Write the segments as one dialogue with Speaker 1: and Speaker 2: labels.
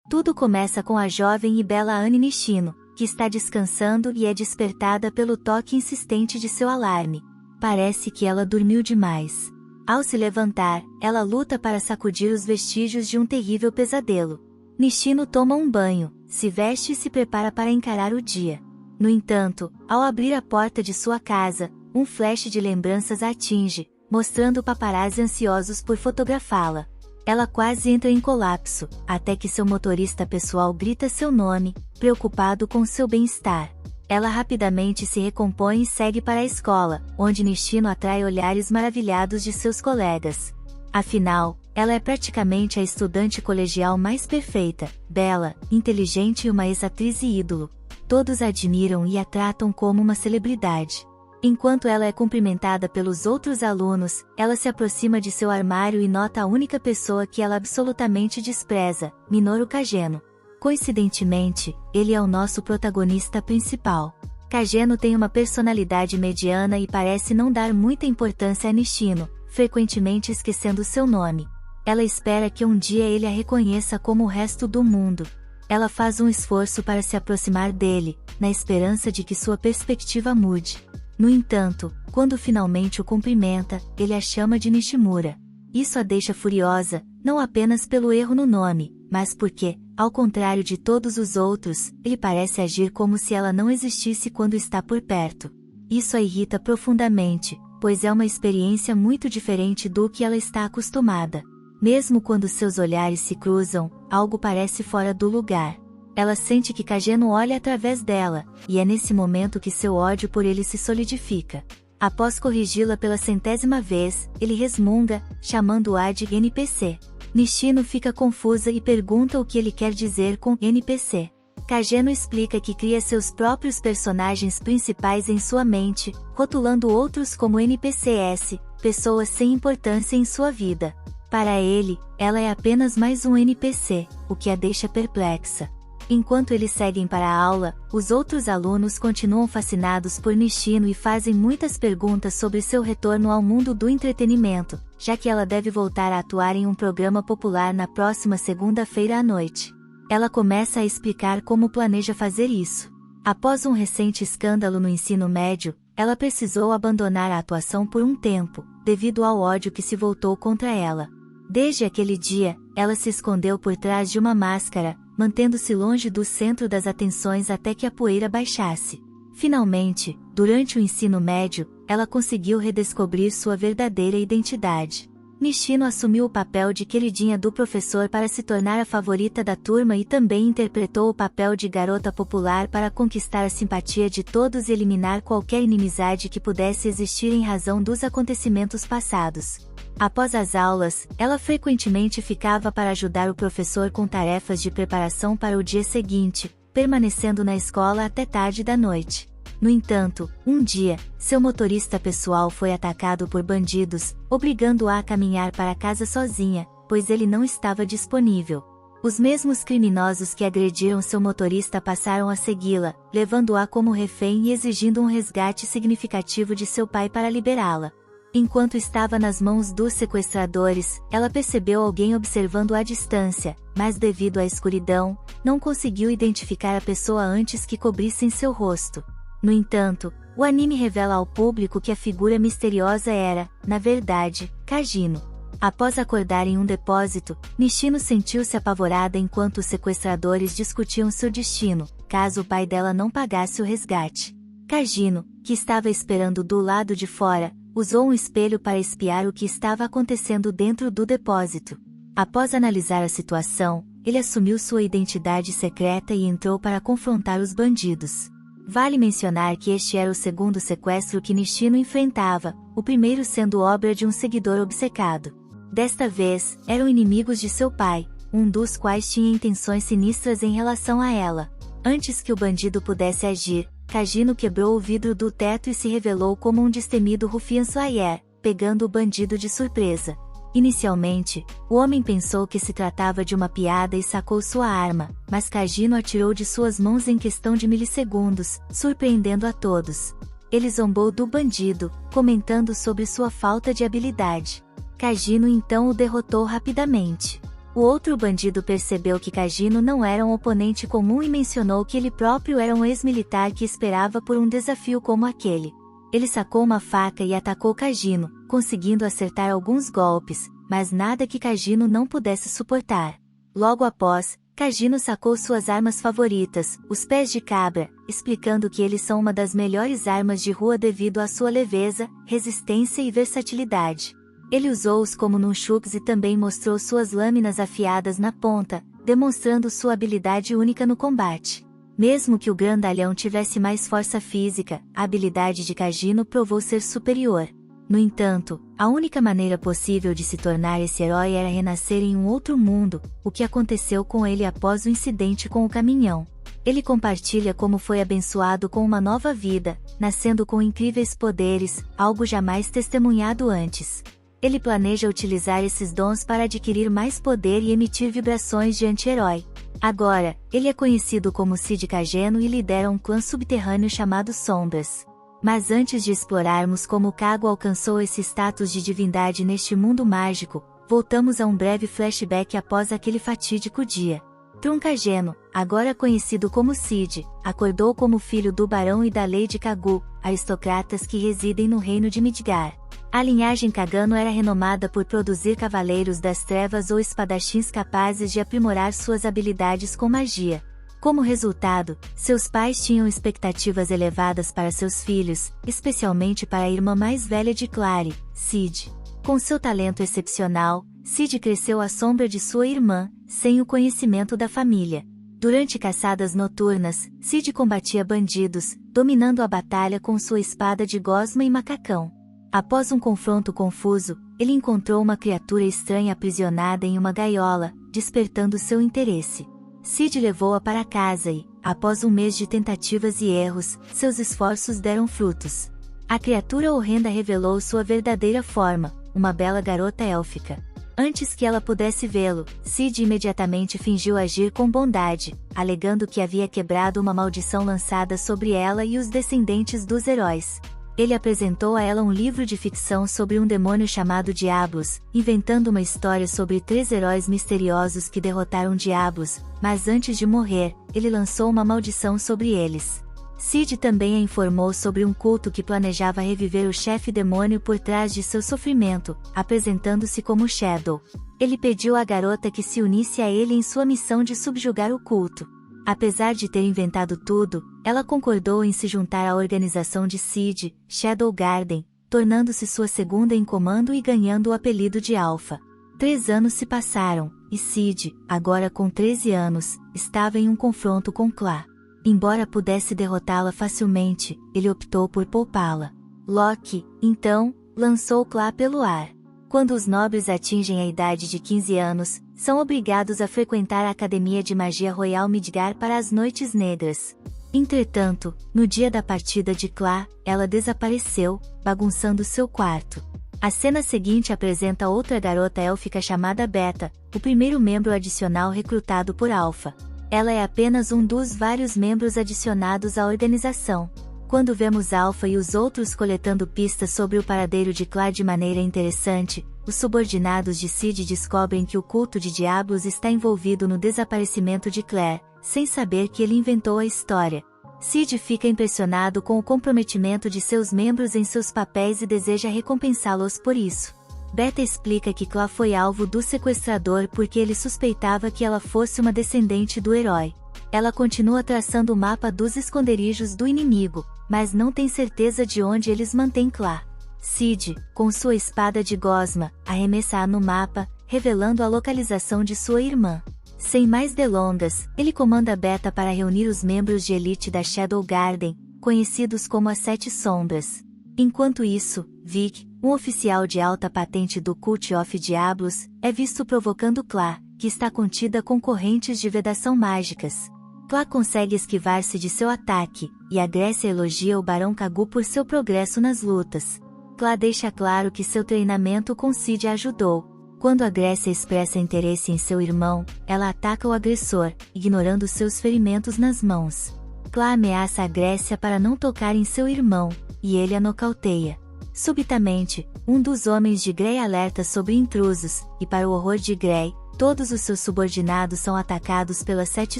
Speaker 1: Tudo começa com a jovem e bela Anne Nishino, que está descansando e é despertada pelo toque insistente de seu alarme. Parece que ela dormiu demais. Ao se levantar, ela luta para sacudir os vestígios de um terrível pesadelo. Nishino toma um banho, se veste e se prepara para encarar o dia. No entanto, ao abrir a porta de sua casa, um flash de lembranças a atinge, mostrando paparazzi ansiosos por fotografá-la. Ela quase entra em colapso, até que seu motorista pessoal grita seu nome, preocupado com seu bem-estar. Ela rapidamente se recompõe e segue para a escola, onde Nishino atrai olhares maravilhados de seus colegas. Afinal, ela é praticamente a estudante colegial mais perfeita, bela, inteligente e uma ex-atriz e ídolo. Todos a admiram e a tratam como uma celebridade. Enquanto ela é cumprimentada pelos outros alunos, ela se aproxima de seu armário e nota a única pessoa que ela absolutamente despreza, Minoru Kageno. Coincidentemente, ele é o nosso protagonista principal. Kageno tem uma personalidade mediana e parece não dar muita importância a Nishino, frequentemente esquecendo seu nome. Ela espera que um dia ele a reconheça como o resto do mundo. Ela faz um esforço para se aproximar dele, na esperança de que sua perspectiva mude. No entanto, quando finalmente o cumprimenta, ele a chama de Nishimura. Isso a deixa furiosa, não apenas pelo erro no nome, mas porque, ao contrário de todos os outros, ele parece agir como se ela não existisse quando está por perto. Isso a irrita profundamente, pois é uma experiência muito diferente do que ela está acostumada. Mesmo quando seus olhares se cruzam, algo parece fora do lugar. Ela sente que Kageno olha através dela, e é nesse momento que seu ódio por ele se solidifica. Após corrigi-la pela 100ª vez, ele resmunga, chamando-a de NPC. Nishino fica confusa e pergunta o que ele quer dizer com NPC. Kageno explica que cria seus próprios personagens principais em sua mente, rotulando outros como NPCs, pessoas sem importância em sua vida. Para ele, ela é apenas mais um NPC, o que a deixa perplexa. Enquanto eles seguem para a aula, os outros alunos continuam fascinados por Nishino e fazem muitas perguntas sobre seu retorno ao mundo do entretenimento, já que ela deve voltar a atuar em um programa popular na próxima segunda-feira à noite. Ela começa a explicar como planeja fazer isso. Após um recente escândalo no ensino médio, ela precisou abandonar a atuação por um tempo, devido ao ódio que se voltou contra ela. Desde aquele dia, ela se escondeu por trás de uma máscara, mantendo-se longe do centro das atenções até que a poeira baixasse. Finalmente, durante o ensino médio, ela conseguiu redescobrir sua verdadeira identidade. Nishino assumiu o papel de queridinha do professor para se tornar a favorita da turma e também interpretou o papel de garota popular para conquistar a simpatia de todos e eliminar qualquer inimizade que pudesse existir em razão dos acontecimentos passados. Após as aulas, ela frequentemente ficava para ajudar o professor com tarefas de preparação para o dia seguinte, permanecendo na escola até tarde da noite. No entanto, um dia, seu motorista pessoal foi atacado por bandidos, obrigando-a a caminhar para casa sozinha, pois ele não estava disponível. Os mesmos criminosos que agrediram seu motorista passaram a segui-la, levando-a como refém e exigindo um resgate significativo de seu pai para liberá-la. Enquanto estava nas mãos dos sequestradores, ela percebeu alguém observando à distância, mas devido à escuridão, não conseguiu identificar a pessoa antes que cobrissem seu rosto. No entanto, o anime revela ao público que a figura misteriosa era, na verdade, Kageno. Após acordar em um depósito, Nishino sentiu-se apavorada enquanto os sequestradores discutiam seu destino, caso o pai dela não pagasse o resgate. Kageno, que estava esperando do lado de fora, usou um espelho para espiar o que estava acontecendo dentro do depósito. Após analisar a situação, ele assumiu sua identidade secreta e entrou para confrontar os bandidos. Vale mencionar que este era o segundo sequestro que Nishino enfrentava, o primeiro sendo obra de um seguidor obcecado. Desta vez, eram inimigos de seu pai, um dos quais tinha intenções sinistras em relação a ela. Antes que o bandido pudesse agir, Kageno quebrou o vidro do teto e se revelou como um destemido rufião Slayer, pegando o bandido de surpresa. Inicialmente, o homem pensou que se tratava de uma piada e sacou sua arma, mas Kageno atirou de suas mãos em questão de milissegundos, surpreendendo a todos. Ele zombou do bandido, comentando sobre sua falta de habilidade. Kageno então o derrotou rapidamente. O outro bandido percebeu que Kajino não era um oponente comum e mencionou que ele próprio era um ex-militar que esperava por um desafio como aquele. Ele sacou uma faca e atacou Kajino, conseguindo acertar alguns golpes, mas nada que Kajino não pudesse suportar. Logo após, Kajino sacou suas armas favoritas, os pés de cabra, explicando que eles são uma das melhores armas de rua devido à sua leveza, resistência e versatilidade. Ele usou-os como nunchuks e também mostrou suas lâminas afiadas na ponta, demonstrando sua habilidade única no combate. Mesmo que o grandalhão tivesse mais força física, a habilidade de Kajino provou ser superior. No entanto, a única maneira possível de se tornar esse herói era renascer em um outro mundo, o que aconteceu com ele após o incidente com o caminhão. Ele compartilha como foi abençoado com uma nova vida, nascendo com incríveis poderes, algo jamais testemunhado antes. Ele planeja utilizar esses dons para adquirir mais poder e emitir vibrações de anti-herói. Agora, ele é conhecido como Cid Kageno e lidera um clã subterrâneo chamado Sombras. Mas antes de explorarmos como Kago alcançou esse status de divindade neste mundo mágico, voltamos a um breve flashback após aquele fatídico dia. Trunkageno, agora conhecido como Cid, acordou como filho do Barão e da Lady Kagu, aristocratas que residem no reino de Midgar. A linhagem Kagano era renomada por produzir cavaleiros das trevas ou espadachins capazes de aprimorar suas habilidades com magia. Como resultado, seus pais tinham expectativas elevadas para seus filhos, especialmente para a irmã mais velha de Clary, Cid. Com seu talento excepcional, Cid cresceu à sombra de sua irmã, sem o conhecimento da família. Durante caçadas noturnas, Cid combatia bandidos, dominando a batalha com sua espada de gosma e macacão. Após um confronto confuso, ele encontrou uma criatura estranha aprisionada em uma gaiola, despertando seu interesse. Cid levou-a para casa e, após um mês de tentativas e erros, seus esforços deram frutos. A criatura horrenda revelou sua verdadeira forma, uma bela garota élfica. Antes que ela pudesse vê-lo, Cid imediatamente fingiu agir com bondade, alegando que havia quebrado uma maldição lançada sobre ela e os descendentes dos heróis. Ele apresentou a ela um livro de ficção sobre um demônio chamado Diablos, inventando uma história sobre 3 heróis misteriosos que derrotaram Diablos, mas antes de morrer, ele lançou uma maldição sobre eles. Cid também a informou sobre um culto que planejava reviver o chefe demônio por trás de seu sofrimento, apresentando-se como Shadow. Ele pediu à garota que se unisse a ele em sua missão de subjugar o culto. Apesar de ter inventado tudo, ela concordou em se juntar à organização de Cid, Shadow Garden, tornando-se sua segunda em comando e ganhando o apelido de Alpha. 3 anos se passaram, e Cid, agora com 13 anos, estava em um confronto com Clá. Embora pudesse derrotá-la facilmente, ele optou por poupá-la. Loki, então, lançou Clá pelo ar. Quando os nobres atingem a idade de 15 anos, são obrigados a frequentar a Academia de Magia Royal Midgar para as Noites Negras. Entretanto, no dia da partida de Clá, ela desapareceu, bagunçando seu quarto. A cena seguinte apresenta outra garota élfica chamada Beta, o primeiro membro adicional recrutado por Alpha. Ela é apenas um dos vários membros adicionados à organização. Quando vemos Alpha e os outros coletando pistas sobre o paradeiro de Clá de maneira interessante, os subordinados de Cid descobrem que o culto de Diablos está envolvido no desaparecimento de Claire, sem saber que ele inventou a história. Cid fica impressionado com o comprometimento de seus membros em seus papéis e deseja recompensá-los por isso. Beta explica que Clá foi alvo do sequestrador porque ele suspeitava que ela fosse uma descendente do herói. Ela continua traçando o mapa dos esconderijos do inimigo, mas não tem certeza de onde eles mantêm Clá. Cid, com sua espada de gosma, arremessa-a no mapa, revelando a localização de sua irmã. Sem mais delongas, ele comanda Beta para reunir os membros de elite da Shadow Garden, conhecidos como as 7 Sombras. Enquanto isso, Vic, um oficial de alta patente do Cult of Diablos, é visto provocando Clá, que está contida com correntes de vedação mágicas. Clá consegue esquivar-se de seu ataque, e a Grécia elogia o Barão Kagu por seu progresso nas lutas. Clá deixa claro que seu treinamento com Cid a ajudou. Quando a Grécia expressa interesse em seu irmão, ela ataca o agressor, ignorando seus ferimentos nas mãos. Clá ameaça a Grécia para não tocar em seu irmão, e ele a nocauteia. Subitamente, um dos homens de Grey alerta sobre intrusos, e para o horror de Grey, Todos os seus subordinados são atacados pelas 7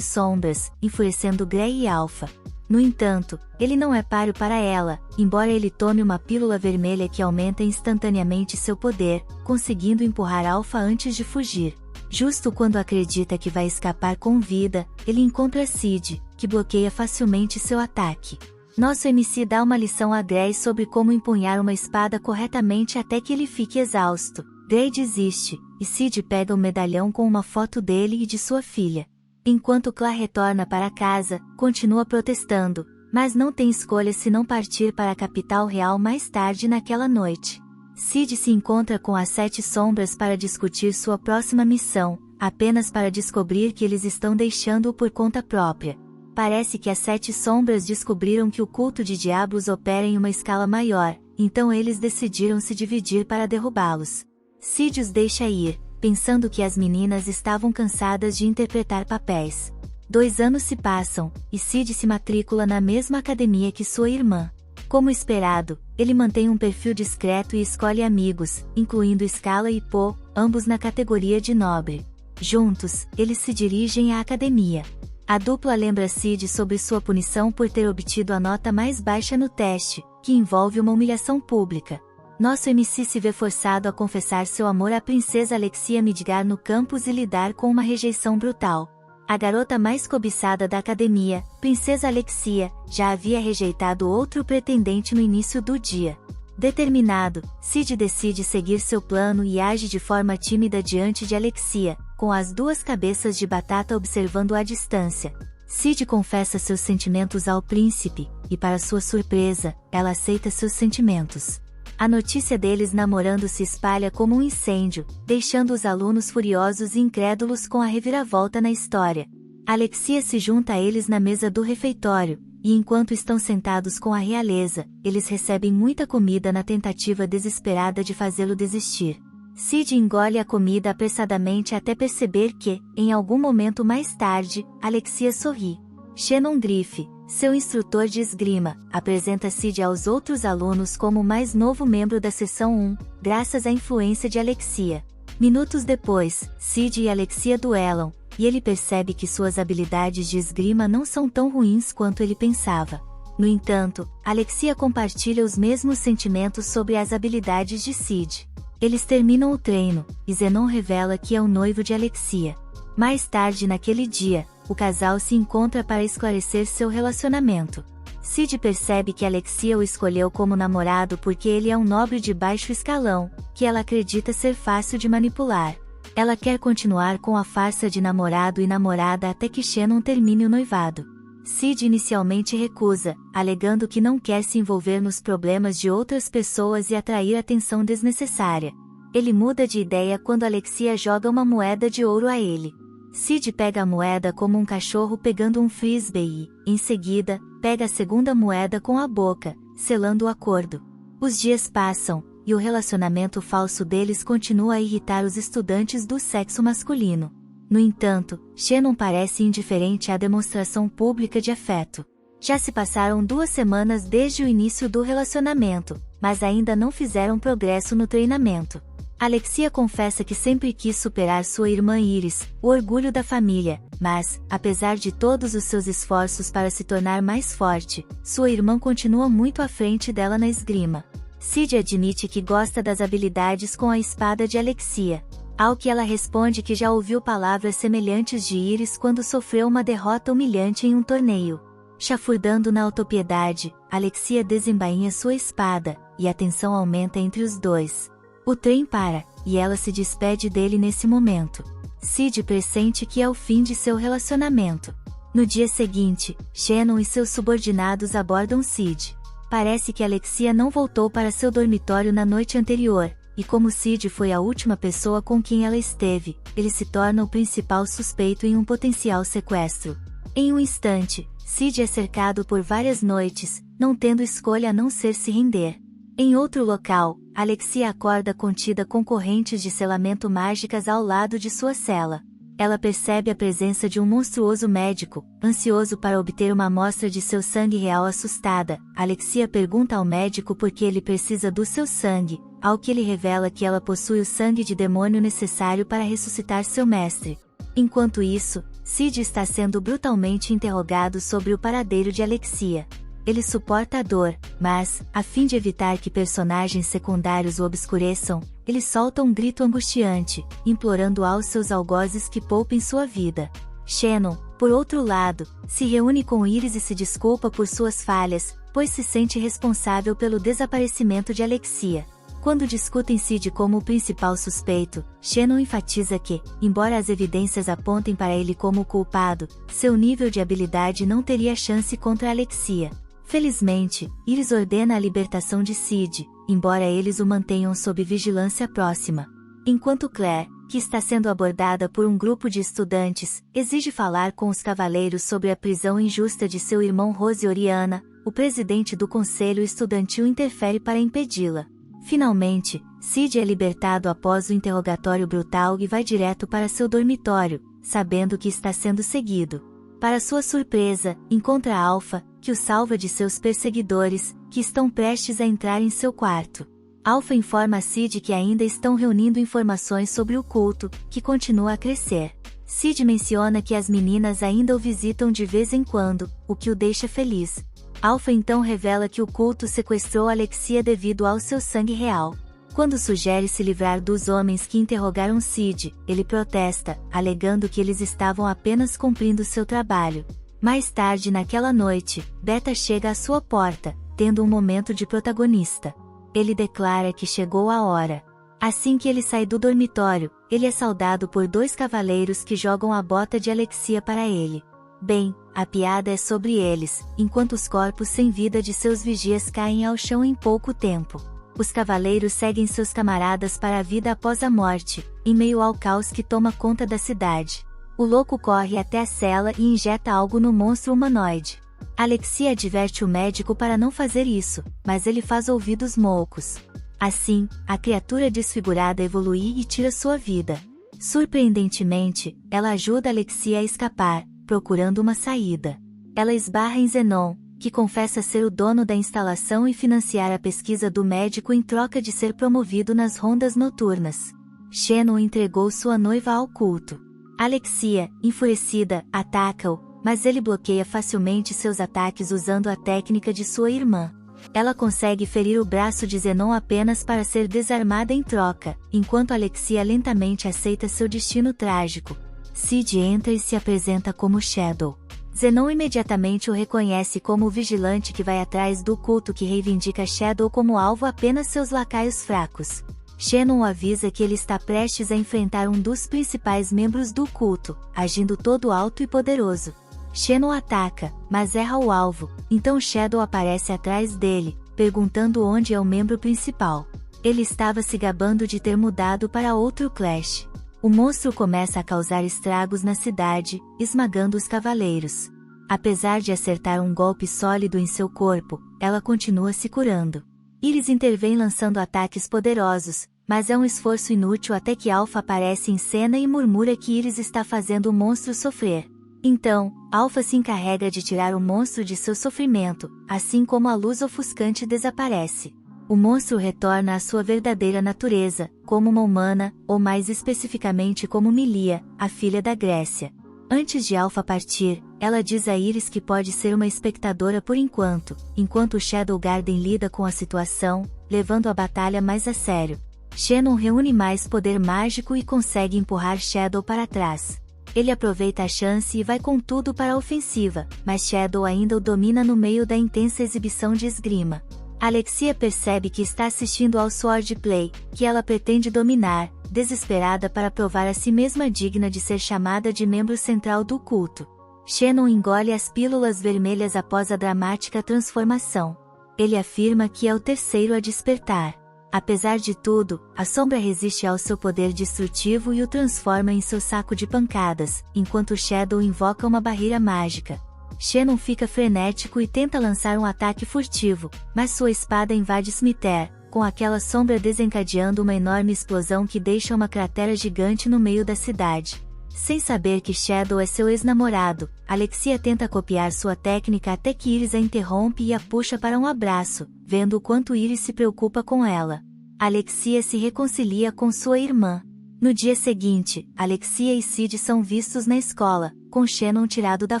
Speaker 1: sombras, enfurecendo Grey e Alpha. No entanto, ele não é páreo para ela, embora ele tome uma pílula vermelha que aumenta instantaneamente seu poder, conseguindo empurrar Alpha antes de fugir. Justo quando acredita que vai escapar com vida, ele encontra Sid, que bloqueia facilmente seu ataque. Nosso MC dá uma lição a Grey sobre como empunhar uma espada corretamente até que ele fique exausto. Grey desiste, e Sid pega o medalhão com uma foto dele e de sua filha. Enquanto Claw retorna para casa, continua protestando, mas não tem escolha se não partir para a capital real mais tarde naquela noite. Sid se encontra com as 7 sombras para discutir sua próxima missão, apenas para descobrir que eles estão deixando-o por conta própria. Parece que as 7 sombras descobriram que o culto de diabos opera em uma escala maior, então eles decidiram se dividir para derrubá-los. Sid os deixa ir, pensando que as meninas estavam cansadas de interpretar papéis. 2 anos se passam, e Sid se matricula na mesma academia que sua irmã. Como esperado, ele mantém um perfil discreto e escolhe amigos, incluindo Scala e Poe, ambos na categoria de nobre. Juntos, eles se dirigem à academia. A dupla lembra Sid sobre sua punição por ter obtido a nota mais baixa no teste, que envolve uma humilhação pública. Nosso MC se vê forçado a confessar seu amor à princesa Alexia Midgar no campus e lidar com uma rejeição brutal. A garota mais cobiçada da academia, Princesa Alexia, já havia rejeitado outro pretendente no início do dia. Determinado, Sid decide seguir seu plano e age de forma tímida diante de Alexia, com as 2 cabeças de batata observando à distância. Sid confessa seus sentimentos ao príncipe, e para sua surpresa, ela aceita seus sentimentos. A notícia deles namorando se espalha como um incêndio, deixando os alunos furiosos e incrédulos com a reviravolta na história. Alexia se junta a eles na mesa do refeitório, e enquanto estão sentados com a realeza, eles recebem muita comida na tentativa desesperada de fazê-lo desistir. Sid engole a comida apressadamente até perceber que, em algum momento mais tarde, Alexia sorri. Shannon Griff, seu instrutor de esgrima, apresenta Sid aos outros alunos como o mais novo membro da seção 1, graças à influência de Alexia. Minutos depois, Sid e Alexia duelam, e ele percebe que suas habilidades de esgrima não são tão ruins quanto ele pensava. No entanto, Alexia compartilha os mesmos sentimentos sobre as habilidades de Sid. Eles terminam o treino, e Zenon revela que é o noivo de Alexia. Mais tarde naquele dia, o casal se encontra para esclarecer seu relacionamento. Sid percebe que Alexia o escolheu como namorado porque ele é um nobre de baixo escalão, que ela acredita ser fácil de manipular. Ela quer continuar com a farsa de namorado e namorada até que Shannon termine o noivado. Sid inicialmente recusa, alegando que não quer se envolver nos problemas de outras pessoas e atrair atenção desnecessária. Ele muda de ideia quando Alexia joga uma moeda de ouro a ele. Sid pega a moeda como um cachorro pegando um frisbee e, em seguida, pega a segunda moeda com a boca, selando o acordo. Os dias passam, e o relacionamento falso deles continua a irritar os estudantes do sexo masculino. No entanto, Shannon parece indiferente à demonstração pública de afeto. Já se passaram 2 semanas desde o início do relacionamento, mas ainda não fizeram progresso no treinamento. Alexia confessa que sempre quis superar sua irmã Iris, o orgulho da família, mas, apesar de todos os seus esforços para se tornar mais forte, sua irmã continua muito à frente dela na esgrima. Sid admite que gosta das habilidades com a espada de Alexia, ao que ela responde que já ouviu palavras semelhantes de Iris quando sofreu uma derrota humilhante em um torneio. Chafurdando na autopiedade, Alexia desembainha sua espada, e a tensão aumenta entre os dois. O trem para, e ela se despede dele nesse momento. Sid pressente que é o fim de seu relacionamento. No dia seguinte, Shannon e seus subordinados abordam Sid. Parece que Alexia não voltou para seu dormitório na noite anterior, e como Sid foi a última pessoa com quem ela esteve, ele se torna o principal suspeito em um potencial sequestro. Em um instante, Sid é cercado por várias noites, não tendo escolha a não ser se render. Em outro local, Alexia acorda contida com correntes de selamento mágicas ao lado de sua cela. Ela percebe a presença de um monstruoso médico, ansioso para obter uma amostra de seu sangue real. Assustada, Alexia pergunta ao médico por que ele precisa do seu sangue, ao que ele revela que ela possui o sangue de demônio necessário para ressuscitar seu mestre. Enquanto isso, Sid está sendo brutalmente interrogado sobre o paradeiro de Alexia. Ele suporta a dor, mas, a fim de evitar que personagens secundários o obscureçam, ele solta um grito angustiante, implorando aos seus algozes que poupem sua vida. Shannon, por outro lado, se reúne com Iris e se desculpa por suas falhas, pois se sente responsável pelo desaparecimento de Alexia. Quando discutem Sid como o principal suspeito, Shannon enfatiza que, embora as evidências apontem para ele como o culpado, seu nível de habilidade não teria chance contra Alexia. Felizmente, Iris ordena a libertação de Sid, embora eles o mantenham sob vigilância próxima. Enquanto Claire, que está sendo abordada por um grupo de estudantes, exige falar com os cavaleiros sobre a prisão injusta de seu irmão Rose Oriana, o presidente do conselho estudantil interfere para impedi-la. Finalmente, Sid é libertado após o interrogatório brutal e vai direto para seu dormitório, sabendo que está sendo seguido. Para sua surpresa, encontra Alpha, que o salva de seus perseguidores, que estão prestes a entrar em seu quarto. Alpha informa a Sid que ainda estão reunindo informações sobre o culto, que continua a crescer. Sid menciona que as meninas ainda o visitam de vez em quando, o que o deixa feliz. Alpha então revela que o culto sequestrou Alexia devido ao seu sangue real. Quando sugere se livrar dos homens que interrogaram Sid, ele protesta, alegando que eles estavam apenas cumprindo seu trabalho. Mais tarde naquela noite, Beta chega à sua porta, tendo um momento de protagonista. Ele declara que chegou a hora. Assim que ele sai do dormitório, ele é saudado por dois cavaleiros que jogam a bota de Alexia para ele. Bem, a piada é sobre eles, enquanto os corpos sem vida de seus vigias caem ao chão em pouco tempo. Os cavaleiros seguem seus camaradas para a vida após a morte, em meio ao caos que toma conta da cidade. O louco corre até a cela e injeta algo no monstro humanoide. Alexia adverte o médico para não fazer isso, mas ele faz ouvidos moucos. Assim, a criatura desfigurada evolui e tira sua vida. Surpreendentemente, ela ajuda Alexia a escapar, procurando uma saída. Ela esbarra em Zenon, que confessa ser o dono da instalação e financiar a pesquisa do médico em troca de ser promovido nas rondas noturnas. Shannon entregou sua noiva ao culto. Alexia, enfurecida, ataca-o, mas ele bloqueia facilmente seus ataques usando a técnica de sua irmã. Ela consegue ferir o braço de Zenon apenas para ser desarmada em troca, enquanto Alexia lentamente aceita seu destino trágico. Sid entra e se apresenta como Shadow. Zenon imediatamente o reconhece como o vigilante que vai atrás do culto que reivindica Shadow como alvo apenas seus lacaios fracos. Shannon o avisa que ele está prestes a enfrentar um dos principais membros do culto, agindo todo alto e poderoso. Shannon ataca, mas erra o alvo, então Shadow aparece atrás dele, perguntando onde é o membro principal. Ele estava se gabando de ter mudado para outro Clash. O monstro começa a causar estragos na cidade, esmagando os cavaleiros. Apesar de acertar um golpe sólido em seu corpo, ela continua se curando. Iris intervém lançando ataques poderosos, mas é um esforço inútil até que Alpha aparece em cena e murmura que Iris está fazendo o monstro sofrer. Então, Alpha se encarrega de tirar o monstro de seu sofrimento, assim como a luz ofuscante desaparece. O monstro retorna à sua verdadeira natureza, como uma humana, ou mais especificamente como Milia, a filha da Grécia. Antes de Alpha partir, ela diz a Iris que pode ser uma espectadora por enquanto Shadow Garden lida com a situação, levando a batalha mais a sério. Shannon reúne mais poder mágico e consegue empurrar Shadow para trás. Ele aproveita a chance e vai com tudo para a ofensiva, mas Shadow ainda o domina no meio da intensa exibição de esgrima. Alexia percebe que está assistindo ao swordplay, que ela pretende dominar, desesperada para provar a si mesma digna de ser chamada de membro central do culto. Shannon engole as pílulas vermelhas após a dramática transformação. Ele afirma que é o terceiro a despertar. Apesar de tudo, a sombra resiste ao seu poder destrutivo e o transforma em seu saco de pancadas, enquanto Shadow invoca uma barreira mágica. Shannon fica frenético e tenta lançar um ataque furtivo, mas sua espada invade Smiter, com aquela sombra desencadeando uma enorme explosão que deixa uma cratera gigante no meio da cidade. Sem saber que Shadow é seu ex-namorado, Alexia tenta copiar sua técnica até que Iris a interrompe e a puxa para um abraço, vendo o quanto Iris se preocupa com ela. Alexia se reconcilia com sua irmã. No dia seguinte, Alexia e Sid são vistos na escola, com Shannon tirado da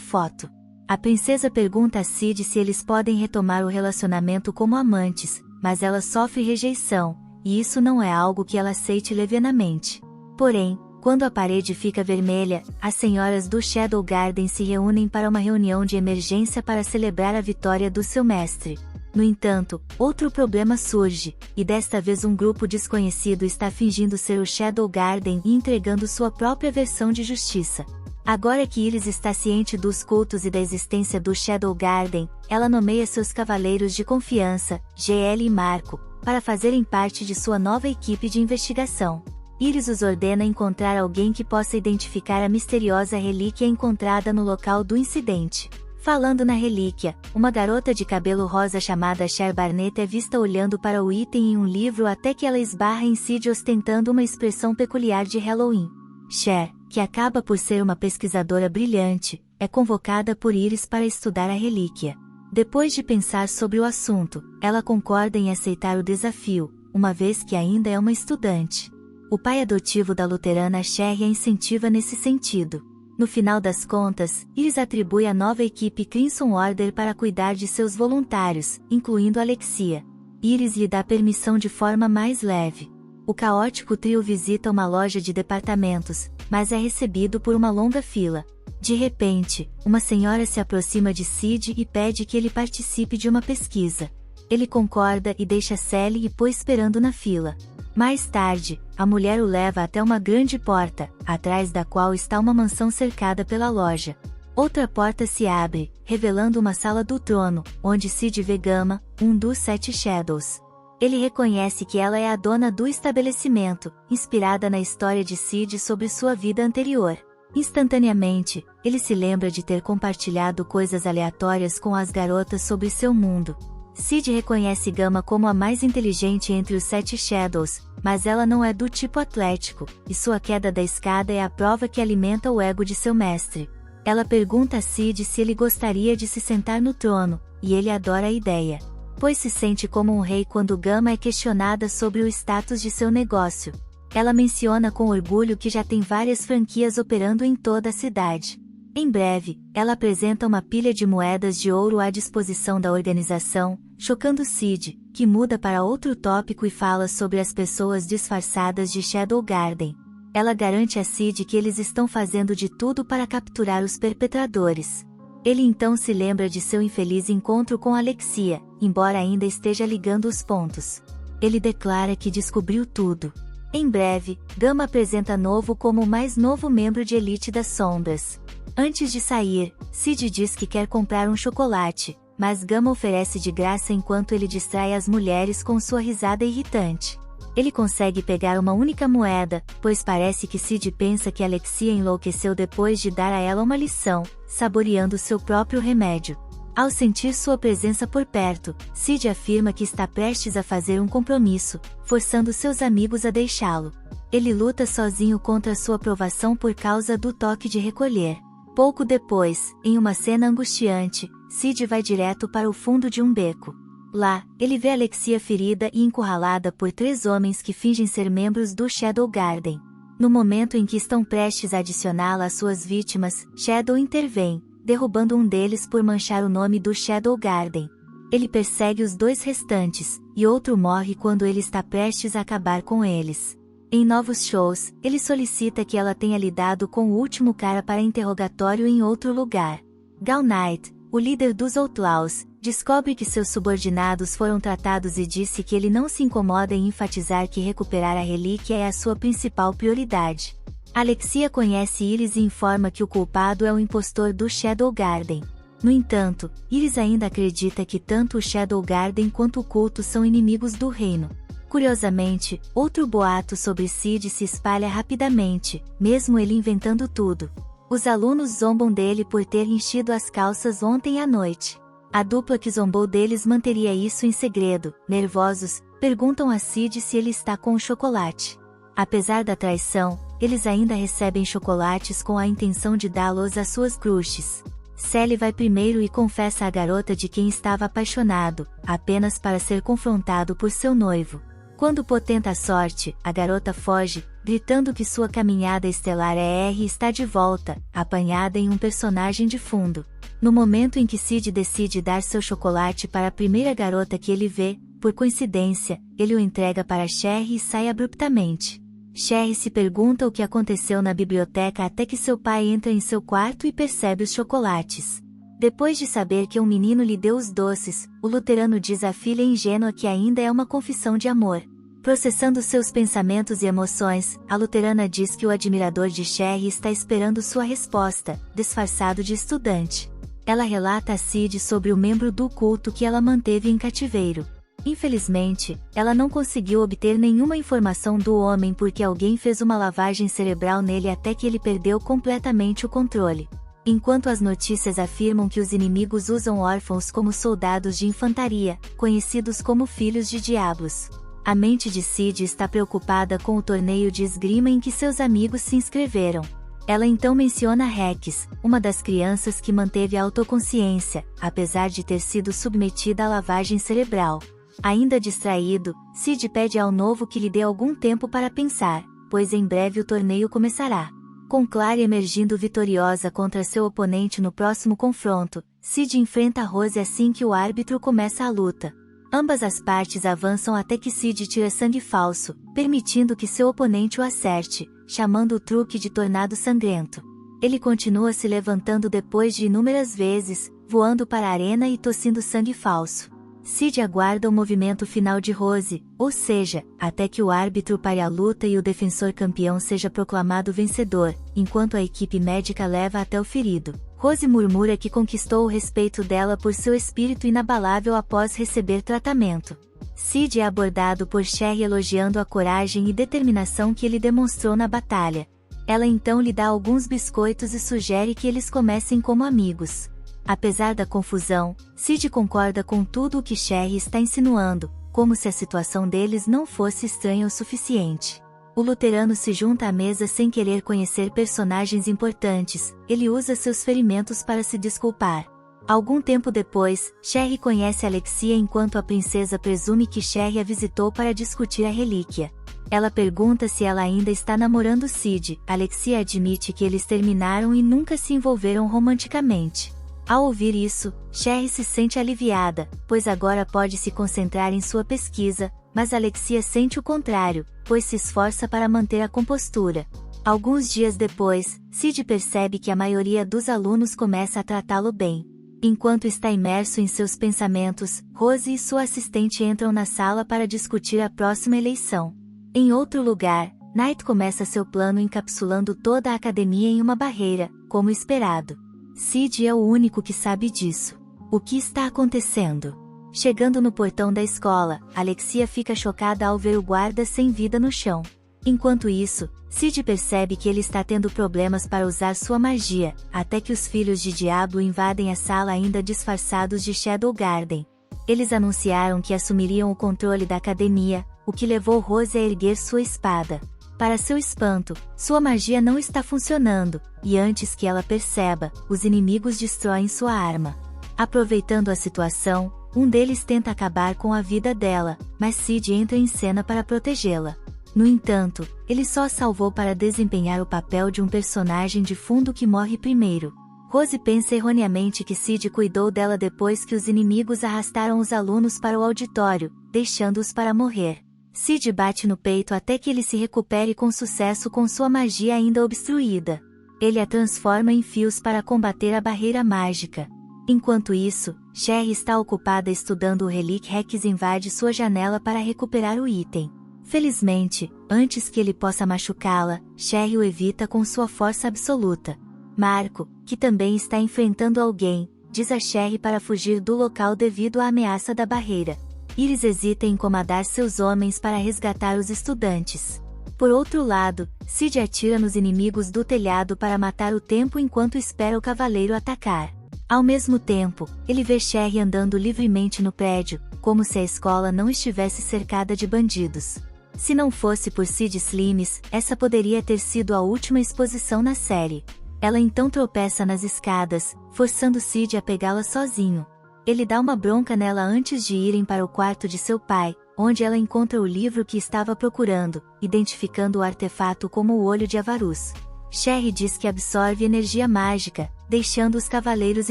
Speaker 1: foto. A princesa pergunta a Sid se eles podem retomar o relacionamento como amantes, mas ela sofre rejeição, e isso não é algo que ela aceite levianamente. Porém, quando a parede fica vermelha, as senhoras do Shadow Garden se reúnem para uma reunião de emergência para celebrar a vitória do seu mestre. No entanto, outro problema surge, e desta vez um grupo desconhecido está fingindo ser o Shadow Garden e entregando sua própria versão de justiça. Agora que Iris está ciente dos cultos e da existência do Shadow Garden, ela nomeia seus cavaleiros de confiança, GL e Marco, para fazerem parte de sua nova equipe de investigação. Iris os ordena encontrar alguém que possa identificar a misteriosa relíquia encontrada no local do incidente. Falando na relíquia, uma garota de cabelo rosa chamada Cher Barnett é vista olhando para o item em um livro até que ela esbarra em Sid ostentando uma expressão peculiar de Halloween. Cher, que acaba por ser uma pesquisadora brilhante, é convocada por Iris para estudar a relíquia. Depois de pensar sobre o assunto, ela concorda em aceitar o desafio, uma vez que ainda é uma estudante. O pai adotivo da luterana Cher a incentiva nesse sentido. No final das contas, Iris atribui a nova equipe Crimson Order para cuidar de seus voluntários, incluindo Alexia. Iris lhe dá permissão de forma mais leve. O caótico trio visita uma loja de departamentos, mas é recebido por uma longa fila. De repente, uma senhora se aproxima de Sid e pede que ele participe de uma pesquisa. Ele concorda e deixa Sally e Poe esperando na fila. Mais tarde, a mulher o leva até uma grande porta, atrás da qual está uma mansão cercada pela loja. Outra porta se abre, revelando uma sala do trono, onde Sid vê Gamma, um dos 7 Shadows. Ele reconhece que ela é a dona do estabelecimento, inspirada na história de Sid sobre sua vida anterior. Instantaneamente, ele se lembra de ter compartilhado coisas aleatórias com as garotas sobre seu mundo. Sid reconhece Gamma como a mais inteligente entre os 7 Shadows, mas ela não é do tipo atlético, e sua queda da escada é a prova que alimenta o ego de seu mestre. Ela pergunta a Sid se ele gostaria de se sentar no trono, e ele adora a ideia. Pois se sente como um rei quando Gamma é questionada sobre o status de seu negócio. Ela menciona com orgulho que já tem várias franquias operando em toda a cidade. Em breve, ela apresenta uma pilha de moedas de ouro à disposição da organização, chocando Sid, que muda para outro tópico e fala sobre as pessoas disfarçadas de Shadow Garden. Ela garante a Sid que eles estão fazendo de tudo para capturar os perpetradores. Ele então se lembra de seu infeliz encontro com Alexia, embora ainda esteja ligando os pontos. Ele declara que descobriu tudo. Em breve, Gamma apresenta Novo como o mais novo membro de Elite das Sombras. Antes de sair, Sid diz que quer comprar um chocolate, mas Gamma oferece de graça enquanto ele distrai as mulheres com sua risada irritante. Ele consegue pegar uma única moeda, pois parece que Sid pensa que Alexia enlouqueceu depois de dar a ela uma lição, saboreando seu próprio remédio. Ao sentir sua presença por perto, Sid afirma que está prestes a fazer um compromisso, forçando seus amigos a deixá-lo. Ele luta sozinho contra sua aprovação por causa do toque de recolher. Pouco depois, em uma cena angustiante, Sid vai direto para o fundo de um beco. Lá, ele vê Alexia ferida e encurralada por 3 homens que fingem ser membros do Shadow Garden. No momento em que estão prestes a adicioná-la às suas vítimas, Shadow intervém, derrubando um deles por manchar o nome do Shadow Garden. Ele persegue os 2 restantes, e outro morre quando ele está prestes a acabar com eles. Em novos shows, ele solicita que ela tenha lidado com o último cara para interrogatório em outro lugar. Gal Knight, o líder dos Outlaws, descobre que seus subordinados foram tratados e disse que ele não se incomoda em enfatizar que recuperar a relíquia é a sua principal prioridade. Alexia conhece Iris e informa que o culpado é o impostor do Shadow Garden. No entanto, Iris ainda acredita que tanto o Shadow Garden quanto o culto são inimigos do reino. Curiosamente, outro boato sobre Sid se espalha rapidamente, mesmo ele inventando tudo. Os alunos zombam dele por ter enchido as calças ontem à noite. A dupla que zombou deles manteria isso em segredo. Nervosos, perguntam a Sid se ele está com o chocolate. Apesar da traição, eles ainda recebem chocolates com a intenção de dá-los às suas crushes. Sally vai primeiro e confessa à garota de quem estava apaixonado, apenas para ser confrontado por seu noivo. Quando potenta a sorte, a garota foge, gritando que sua caminhada estelar ER está de volta, apanhada em um personagem de fundo. No momento em que Sid decide dar seu chocolate para a primeira garota que ele vê, por coincidência, ele o entrega para Sherry e sai abruptamente. Sherry se pergunta o que aconteceu na biblioteca até que seu pai entra em seu quarto e percebe os chocolates. Depois de saber que um menino lhe deu os doces, o luterano diz à filha ingênua que ainda é uma confissão de amor. Processando seus pensamentos e emoções, a luterana diz que o admirador de Sherry está esperando sua resposta, disfarçado de estudante. Ela relata a Sid sobre o membro do culto que ela manteve em cativeiro. Infelizmente, ela não conseguiu obter nenhuma informação do homem porque alguém fez uma lavagem cerebral nele até que ele perdeu completamente o controle. Enquanto as notícias afirmam que os inimigos usam órfãos como soldados de infantaria, conhecidos como filhos de diabos. A mente de Sid está preocupada com o torneio de esgrima em que seus amigos se inscreveram. Ela então menciona Rex, uma das crianças que manteve a autoconsciência, apesar de ter sido submetida à lavagem cerebral. Ainda distraído, Sid pede ao novo que lhe dê algum tempo para pensar, pois em breve o torneio começará. Com Clary emergindo vitoriosa contra seu oponente no próximo confronto, Sid enfrenta Rose assim que o árbitro começa a luta. Ambas as partes avançam até que Sid tira sangue falso, permitindo que seu oponente o acerte, chamando o truque de tornado sangrento. Ele continua se levantando depois de inúmeras vezes, voando para a arena e tossindo sangue falso. Sid aguarda o movimento final de Rose, ou seja, até que o árbitro pare a luta e o defensor campeão seja proclamado vencedor, enquanto a equipe médica leva até o ferido. Rose murmura que conquistou o respeito dela por seu espírito inabalável após receber tratamento. Sid é abordado por Sherry elogiando a coragem e determinação que ele demonstrou na batalha. Ela então lhe dá alguns biscoitos e sugere que eles comecem como amigos. Apesar da confusão, Sid concorda com tudo o que Sherry está insinuando, como se a situação deles não fosse estranha o suficiente. O luterano se junta à mesa sem querer conhecer personagens importantes, ele usa seus ferimentos para se desculpar. Algum tempo depois, Sherry conhece Alexia enquanto a princesa presume que Sherry a visitou para discutir a relíquia. Ela pergunta se ela ainda está namorando Sid. Alexia admite que eles terminaram e nunca se envolveram romanticamente. Ao ouvir isso, Sherry se sente aliviada, pois agora pode se concentrar em sua pesquisa, mas Alexia sente o contrário, pois se esforça para manter a compostura. Alguns dias depois, Sid percebe que a maioria dos alunos começa a tratá-lo bem. Enquanto está imerso em seus pensamentos, Rose e sua assistente entram na sala para discutir a próxima eleição. Em outro lugar, Knight começa seu plano encapsulando toda a academia em uma barreira, como esperado. Sid é o único que sabe disso. O que está acontecendo? Chegando no portão da escola, Alexia fica chocada ao ver o guarda sem vida no chão. Enquanto isso, Sid percebe que ele está tendo problemas para usar sua magia, até que os filhos de Diablo invadem a sala ainda disfarçados de Shadow Garden. Eles anunciaram que assumiriam o controle da academia, o que levou Rose a erguer sua espada. Para seu espanto, sua magia não está funcionando, e antes que ela perceba, os inimigos destroem sua arma. Aproveitando a situação, um deles tenta acabar com a vida dela, mas Sid entra em cena para protegê-la. No entanto, ele só a salvou para desempenhar o papel de um personagem de fundo que morre primeiro. Rose pensa erroneamente que Sid cuidou dela depois que os inimigos arrastaram os alunos para o auditório, deixando-os para morrer. Sid bate no peito até que ele se recupere com sucesso com sua magia ainda obstruída. Ele a transforma em fios para combater a barreira mágica. Enquanto isso, Sherry está ocupada estudando o Relic Rex e invade sua janela para recuperar o item. Felizmente, antes que ele possa machucá-la, Sherry o evita com sua força absoluta. Marco, que também está enfrentando alguém, diz a Sherry para fugir do local devido à ameaça da barreira. Iris hesita em comandar seus homens para resgatar os estudantes. Por outro lado, Sid atira nos inimigos do telhado para matar o tempo enquanto espera o cavaleiro atacar. Ao mesmo tempo, ele vê Sherry andando livremente no prédio, como se a escola não estivesse cercada de bandidos. Se não fosse por Sid Slims, essa poderia ter sido a última exposição na série. Ela então tropeça nas escadas, forçando Sid a pegá-la sozinho. Ele dá uma bronca nela antes de irem para o quarto de seu pai, onde ela encontra o livro que estava procurando, identificando o artefato como o Olho de Avarus. Sherry diz que absorve energia mágica, deixando os cavaleiros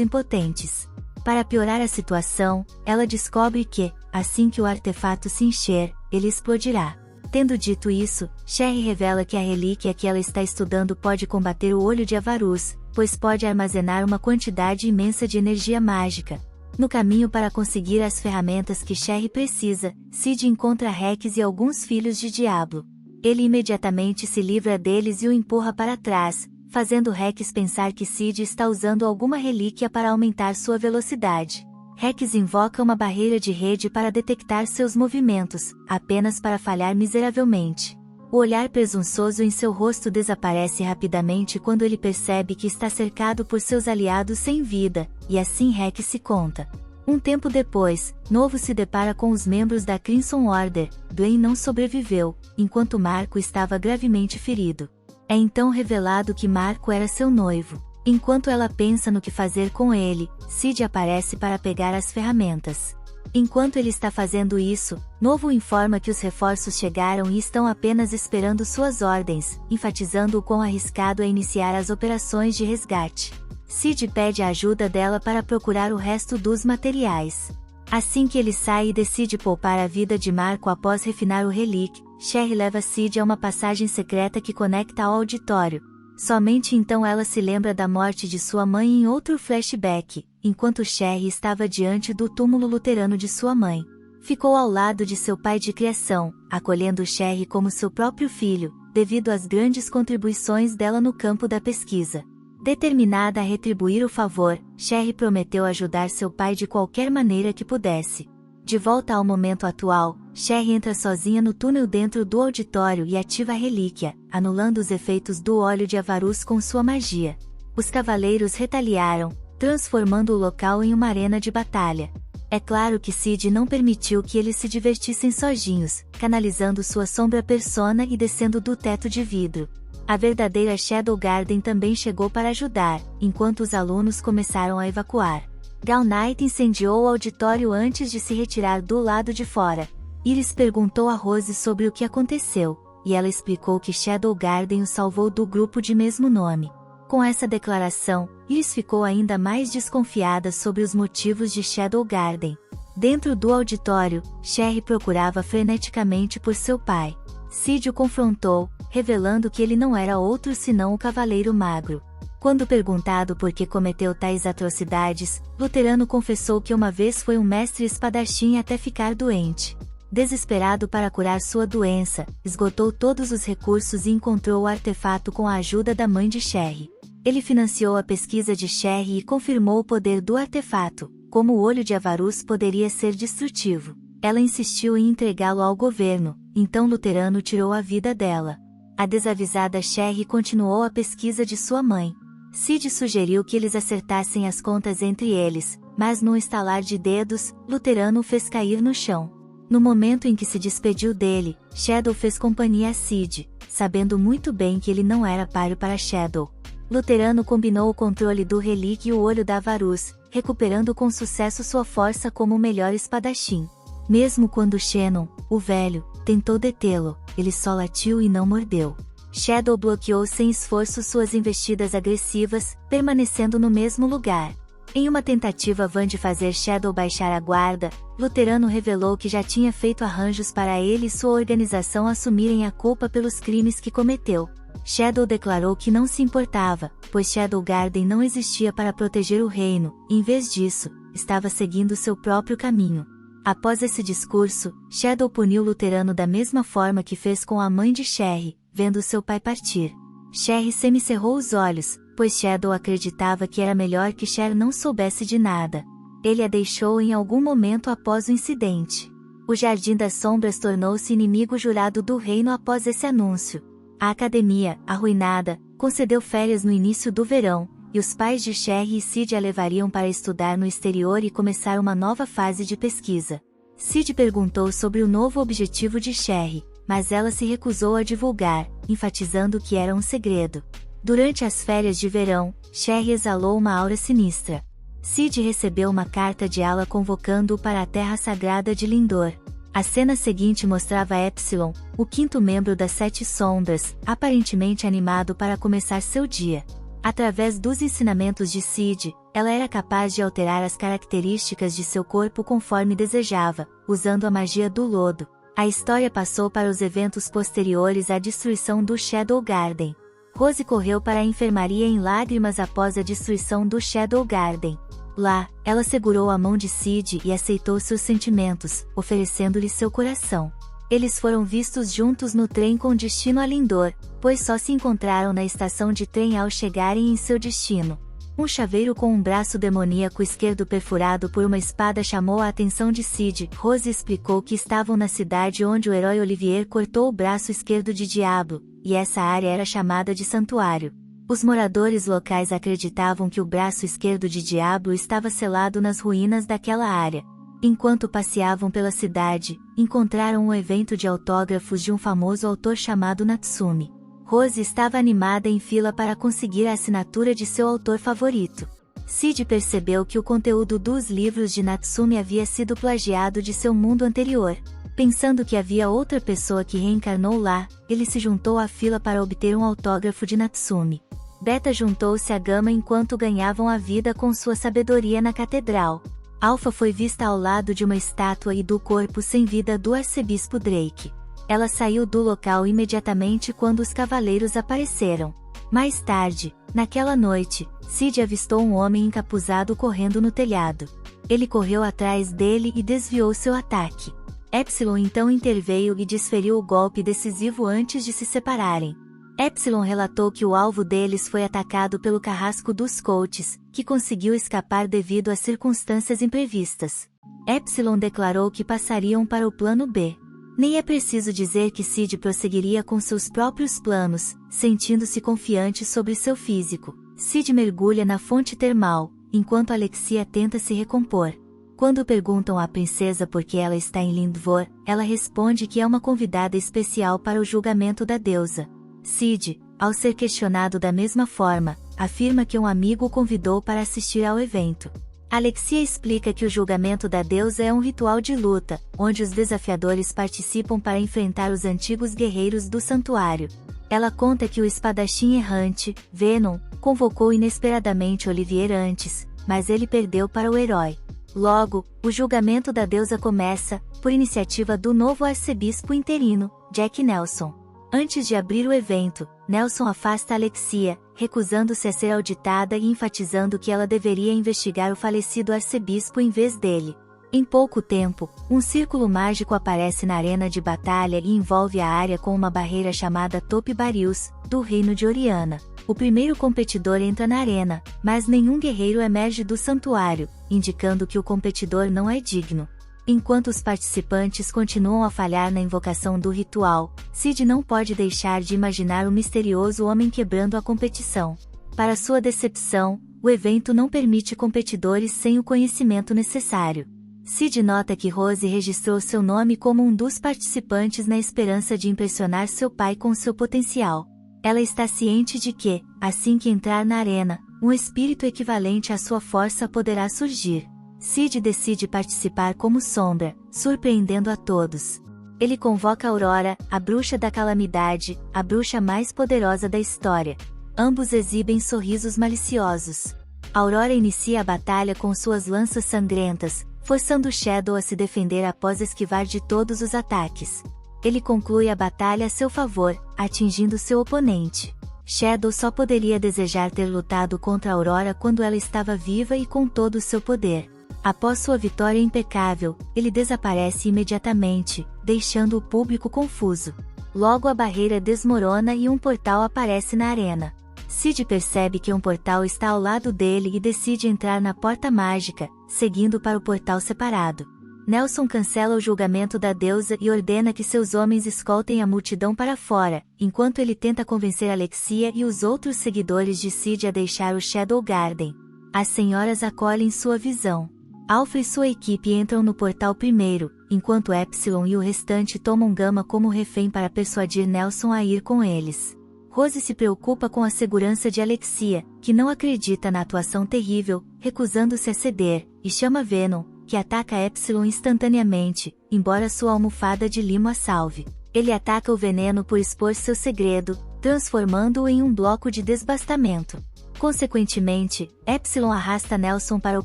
Speaker 1: impotentes. Para piorar a situação, ela descobre que, assim que o artefato se encher, ele explodirá. Tendo dito isso, Sherry revela que a relíquia que ela está estudando pode combater o Olho de Avarus, pois pode armazenar uma quantidade imensa de energia mágica. No caminho para conseguir as ferramentas que Sherry precisa, Cid encontra Rex e alguns filhos de Diablo. Ele imediatamente se livra deles e o empurra para trás, fazendo Rex pensar que Cid está usando alguma relíquia para aumentar sua velocidade. Rex invoca uma barreira de rede para detectar seus movimentos, apenas para falhar miseravelmente. O olhar presunçoso em seu rosto desaparece rapidamente quando ele percebe que está cercado por seus aliados sem vida, e assim Rex se conta. Um tempo depois, Novo se depara com os membros da Crimson Order. Dwayne não sobreviveu, enquanto Marco estava gravemente ferido. É então revelado que Marco era seu noivo. Enquanto ela pensa no que fazer com ele, Cid aparece para pegar as ferramentas. Enquanto ele está fazendo isso, Novo informa que os reforços chegaram e estão apenas esperando suas ordens, enfatizando o quão arriscado é iniciar as operações de resgate. Cid pede a ajuda dela para procurar o resto dos materiais. Assim que ele sai e decide poupar a vida de Marco após refinar o Relic, Sherry leva Cid a uma passagem secreta que conecta ao auditório. Somente então ela se lembra da morte de sua mãe em outro flashback, enquanto Sherry estava diante do túmulo luterano de sua mãe. Ficou ao lado de seu pai de criação, acolhendo Sherry como seu próprio filho, devido às grandes contribuições dela no campo da pesquisa. Determinada a retribuir o favor, Sherry prometeu ajudar seu pai de qualquer maneira que pudesse. De volta ao momento atual, Sherry entra sozinha no túnel dentro do auditório e ativa a relíquia, anulando os efeitos do Olho de Avarus com sua magia. Os cavaleiros retaliaram, transformando o local em uma arena de batalha. É claro que Cid não permitiu que eles se divertissem sozinhos, canalizando sua sombra persona e descendo do teto de vidro. A verdadeira Shadow Garden também chegou para ajudar, enquanto os alunos começaram a evacuar. Gal Knight incendiou o auditório antes de se retirar do lado de fora. Iris perguntou a Rose sobre o que aconteceu, e ela explicou que Shadow Garden o salvou do grupo de mesmo nome. Com essa declaração, Iris ficou ainda mais desconfiada sobre os motivos de Shadow Garden. Dentro do auditório, Sherry procurava freneticamente por seu pai. Cid o confrontou, revelando que ele não era outro senão o Cavaleiro Magro. Quando perguntado por que cometeu tais atrocidades, Luterano confessou que uma vez foi um mestre espadachim até ficar doente. Desesperado para curar sua doença, esgotou todos os recursos e encontrou o artefato com a ajuda da mãe de Sherry. Ele financiou a pesquisa de Sherry e confirmou o poder do artefato, como o Olho de Avarus poderia ser destrutivo. Ela insistiu em entregá-lo ao governo, então Luterano tirou a vida dela. A desavisada Sherry continuou a pesquisa de sua mãe. Cid sugeriu que eles acertassem as contas entre eles, mas num estalar de dedos, Luterano o fez cair no chão. No momento em que se despediu dele, Shadow fez companhia a Cid, sabendo muito bem que ele não era páreo para Shadow. Luterano combinou o controle do Relic e o Olho da Avarus, recuperando com sucesso sua força como o melhor espadachim. Mesmo quando Shannon, o velho, tentou detê-lo, ele só latiu e não mordeu. Shadow bloqueou sem esforço suas investidas agressivas, permanecendo no mesmo lugar. Em uma tentativa vã de fazer Shadow baixar a guarda, Luterano revelou que já tinha feito arranjos para ele e sua organização assumirem a culpa pelos crimes que cometeu. Shadow declarou que não se importava, pois Shadow Garden não existia para proteger o reino, e em vez disso, estava seguindo seu próprio caminho. Após esse discurso, Shadow puniu Luterano da mesma forma que fez com a mãe de Sherry, vendo seu pai partir. Sherry semicerrou os olhos, pois Shadow acreditava que era melhor que Cher não soubesse de nada. Ele a deixou em algum momento após o incidente. O Jardim das Sombras tornou-se inimigo jurado do reino após esse anúncio. A academia, arruinada, concedeu férias no início do verão, e os pais de Sherry e Cid a levariam para estudar no exterior e começar uma nova fase de pesquisa. Cid perguntou sobre o novo objetivo de Sherry, mas ela se recusou a divulgar, enfatizando que era um segredo. Durante as férias de verão, Sherry exalou uma aura sinistra. Cid recebeu uma carta de Ala convocando-o para a Terra Sagrada de Lindor. A cena seguinte mostrava Epsilon, o quinto membro das Sete Sombras, aparentemente animado para começar seu dia. Através dos ensinamentos de Sid, ela era capaz de alterar as características de seu corpo conforme desejava, usando a magia do lodo. A história passou para os eventos posteriores à destruição do Shadow Garden. Rose correu para a enfermaria em lágrimas após a destruição do Shadow Garden. Lá, ela segurou a mão de Sid e aceitou seus sentimentos, oferecendo-lhe seu coração. Eles foram vistos juntos no trem com destino a Lindor, pois só se encontraram na estação de trem ao chegarem em seu destino. Um chaveiro com um braço demoníaco esquerdo perfurado por uma espada chamou a atenção de Sid. Rose explicou que estavam na cidade onde o herói Olivier cortou o braço esquerdo de Diablo, e essa área era chamada de Santuário. Os moradores locais acreditavam que o braço esquerdo de Diablo estava selado nas ruínas daquela área. Enquanto passeavam pela cidade, encontraram um evento de autógrafos de um famoso autor chamado Natsumi. Rose estava animada em fila para conseguir a assinatura de seu autor favorito. Sid percebeu que o conteúdo dos livros de Natsumi havia sido plagiado de seu mundo anterior. Pensando que havia outra pessoa que reencarnou lá, ele se juntou à fila para obter um autógrafo de Natsumi. Beta juntou-se à Gama enquanto ganhavam a vida com sua sabedoria na catedral. Alpha foi vista ao lado de uma estátua e do corpo sem vida do arcebispo Drake. Ela saiu do local imediatamente quando os cavaleiros apareceram. Mais tarde, naquela noite, Sid avistou um homem encapuzado correndo no telhado. Ele correu atrás dele e desviou seu ataque. Epsilon então interveio e desferiu o golpe decisivo antes de se separarem. Epsilon relatou que o alvo deles foi atacado pelo carrasco dos Coates, que conseguiu escapar devido às circunstâncias imprevistas. Epsilon declarou que passariam para o plano B. Nem é preciso dizer que Sid prosseguiria com seus próprios planos, sentindo-se confiante sobre seu físico. Sid mergulha na fonte termal, enquanto Alexia tenta se recompor. Quando perguntam à princesa por que ela está em Lindvor, ela responde que é uma convidada especial para o julgamento da deusa. Sid, ao ser questionado da mesma forma, afirma que um amigo o convidou para assistir ao evento. Alexia explica que o julgamento da deusa é um ritual de luta, onde os desafiadores participam para enfrentar os antigos guerreiros do santuário. Ela conta que o espadachim errante, Venom, convocou inesperadamente Olivier antes, mas ele perdeu para o herói. Logo, o julgamento da deusa começa, por iniciativa do novo arcebispo interino, Jack Nelson. Antes de abrir o evento, Nelson afasta Alexia, recusando-se a ser auditada e enfatizando que ela deveria investigar o falecido arcebispo em vez dele. Em pouco tempo, um círculo mágico aparece na arena de batalha e envolve a área com uma barreira chamada Top Barius, do reino de Oriana. O primeiro competidor entra na arena, mas nenhum guerreiro emerge do santuário, indicando que o competidor não é digno. Enquanto os participantes continuam a falhar na invocação do ritual, Sid não pode deixar de imaginar o misterioso homem quebrando a competição. Para sua decepção, o evento não permite competidores sem o conhecimento necessário. Sid nota que Rose registrou seu nome como um dos participantes na esperança de impressionar seu pai com seu potencial. Ela está ciente de que, assim que entrar na arena, um espírito equivalente à sua força poderá surgir. Sid decide participar como sombra, surpreendendo a todos. Ele convoca Aurora, a bruxa da calamidade, a bruxa mais poderosa da história. Ambos exibem sorrisos maliciosos. Aurora inicia a batalha com suas lanças sangrentas, forçando Shadow a se defender após esquivar de todos os ataques. Ele conclui a batalha a seu favor, atingindo seu oponente. Shadow só poderia desejar ter lutado contra Aurora quando ela estava viva e com todo o seu poder. Após sua vitória impecável, ele desaparece imediatamente, deixando o público confuso. Logo a barreira desmorona e um portal aparece na arena. Sid percebe que um portal está ao lado dele e decide entrar na porta mágica, seguindo para o portal separado. Nelson cancela o julgamento da deusa e ordena que seus homens escoltem a multidão para fora, enquanto ele tenta convencer Alexia e os outros seguidores de Sid a deixar o Shadow Garden. As senhoras acolhem sua visão. Alpha e sua equipe entram no portal primeiro, enquanto Epsilon e o restante tomam Gama como refém para persuadir Nelson a ir com eles. Rose se preocupa com a segurança de Alexia, que não acredita na atuação terrível, recusando-se a ceder, e chama Venom, que ataca Epsilon instantaneamente, embora sua almofada de limo a salve. Ele ataca o veneno por expor seu segredo, transformando-o em um bloco de desbastamento. Consequentemente, Epsilon arrasta Nelson para o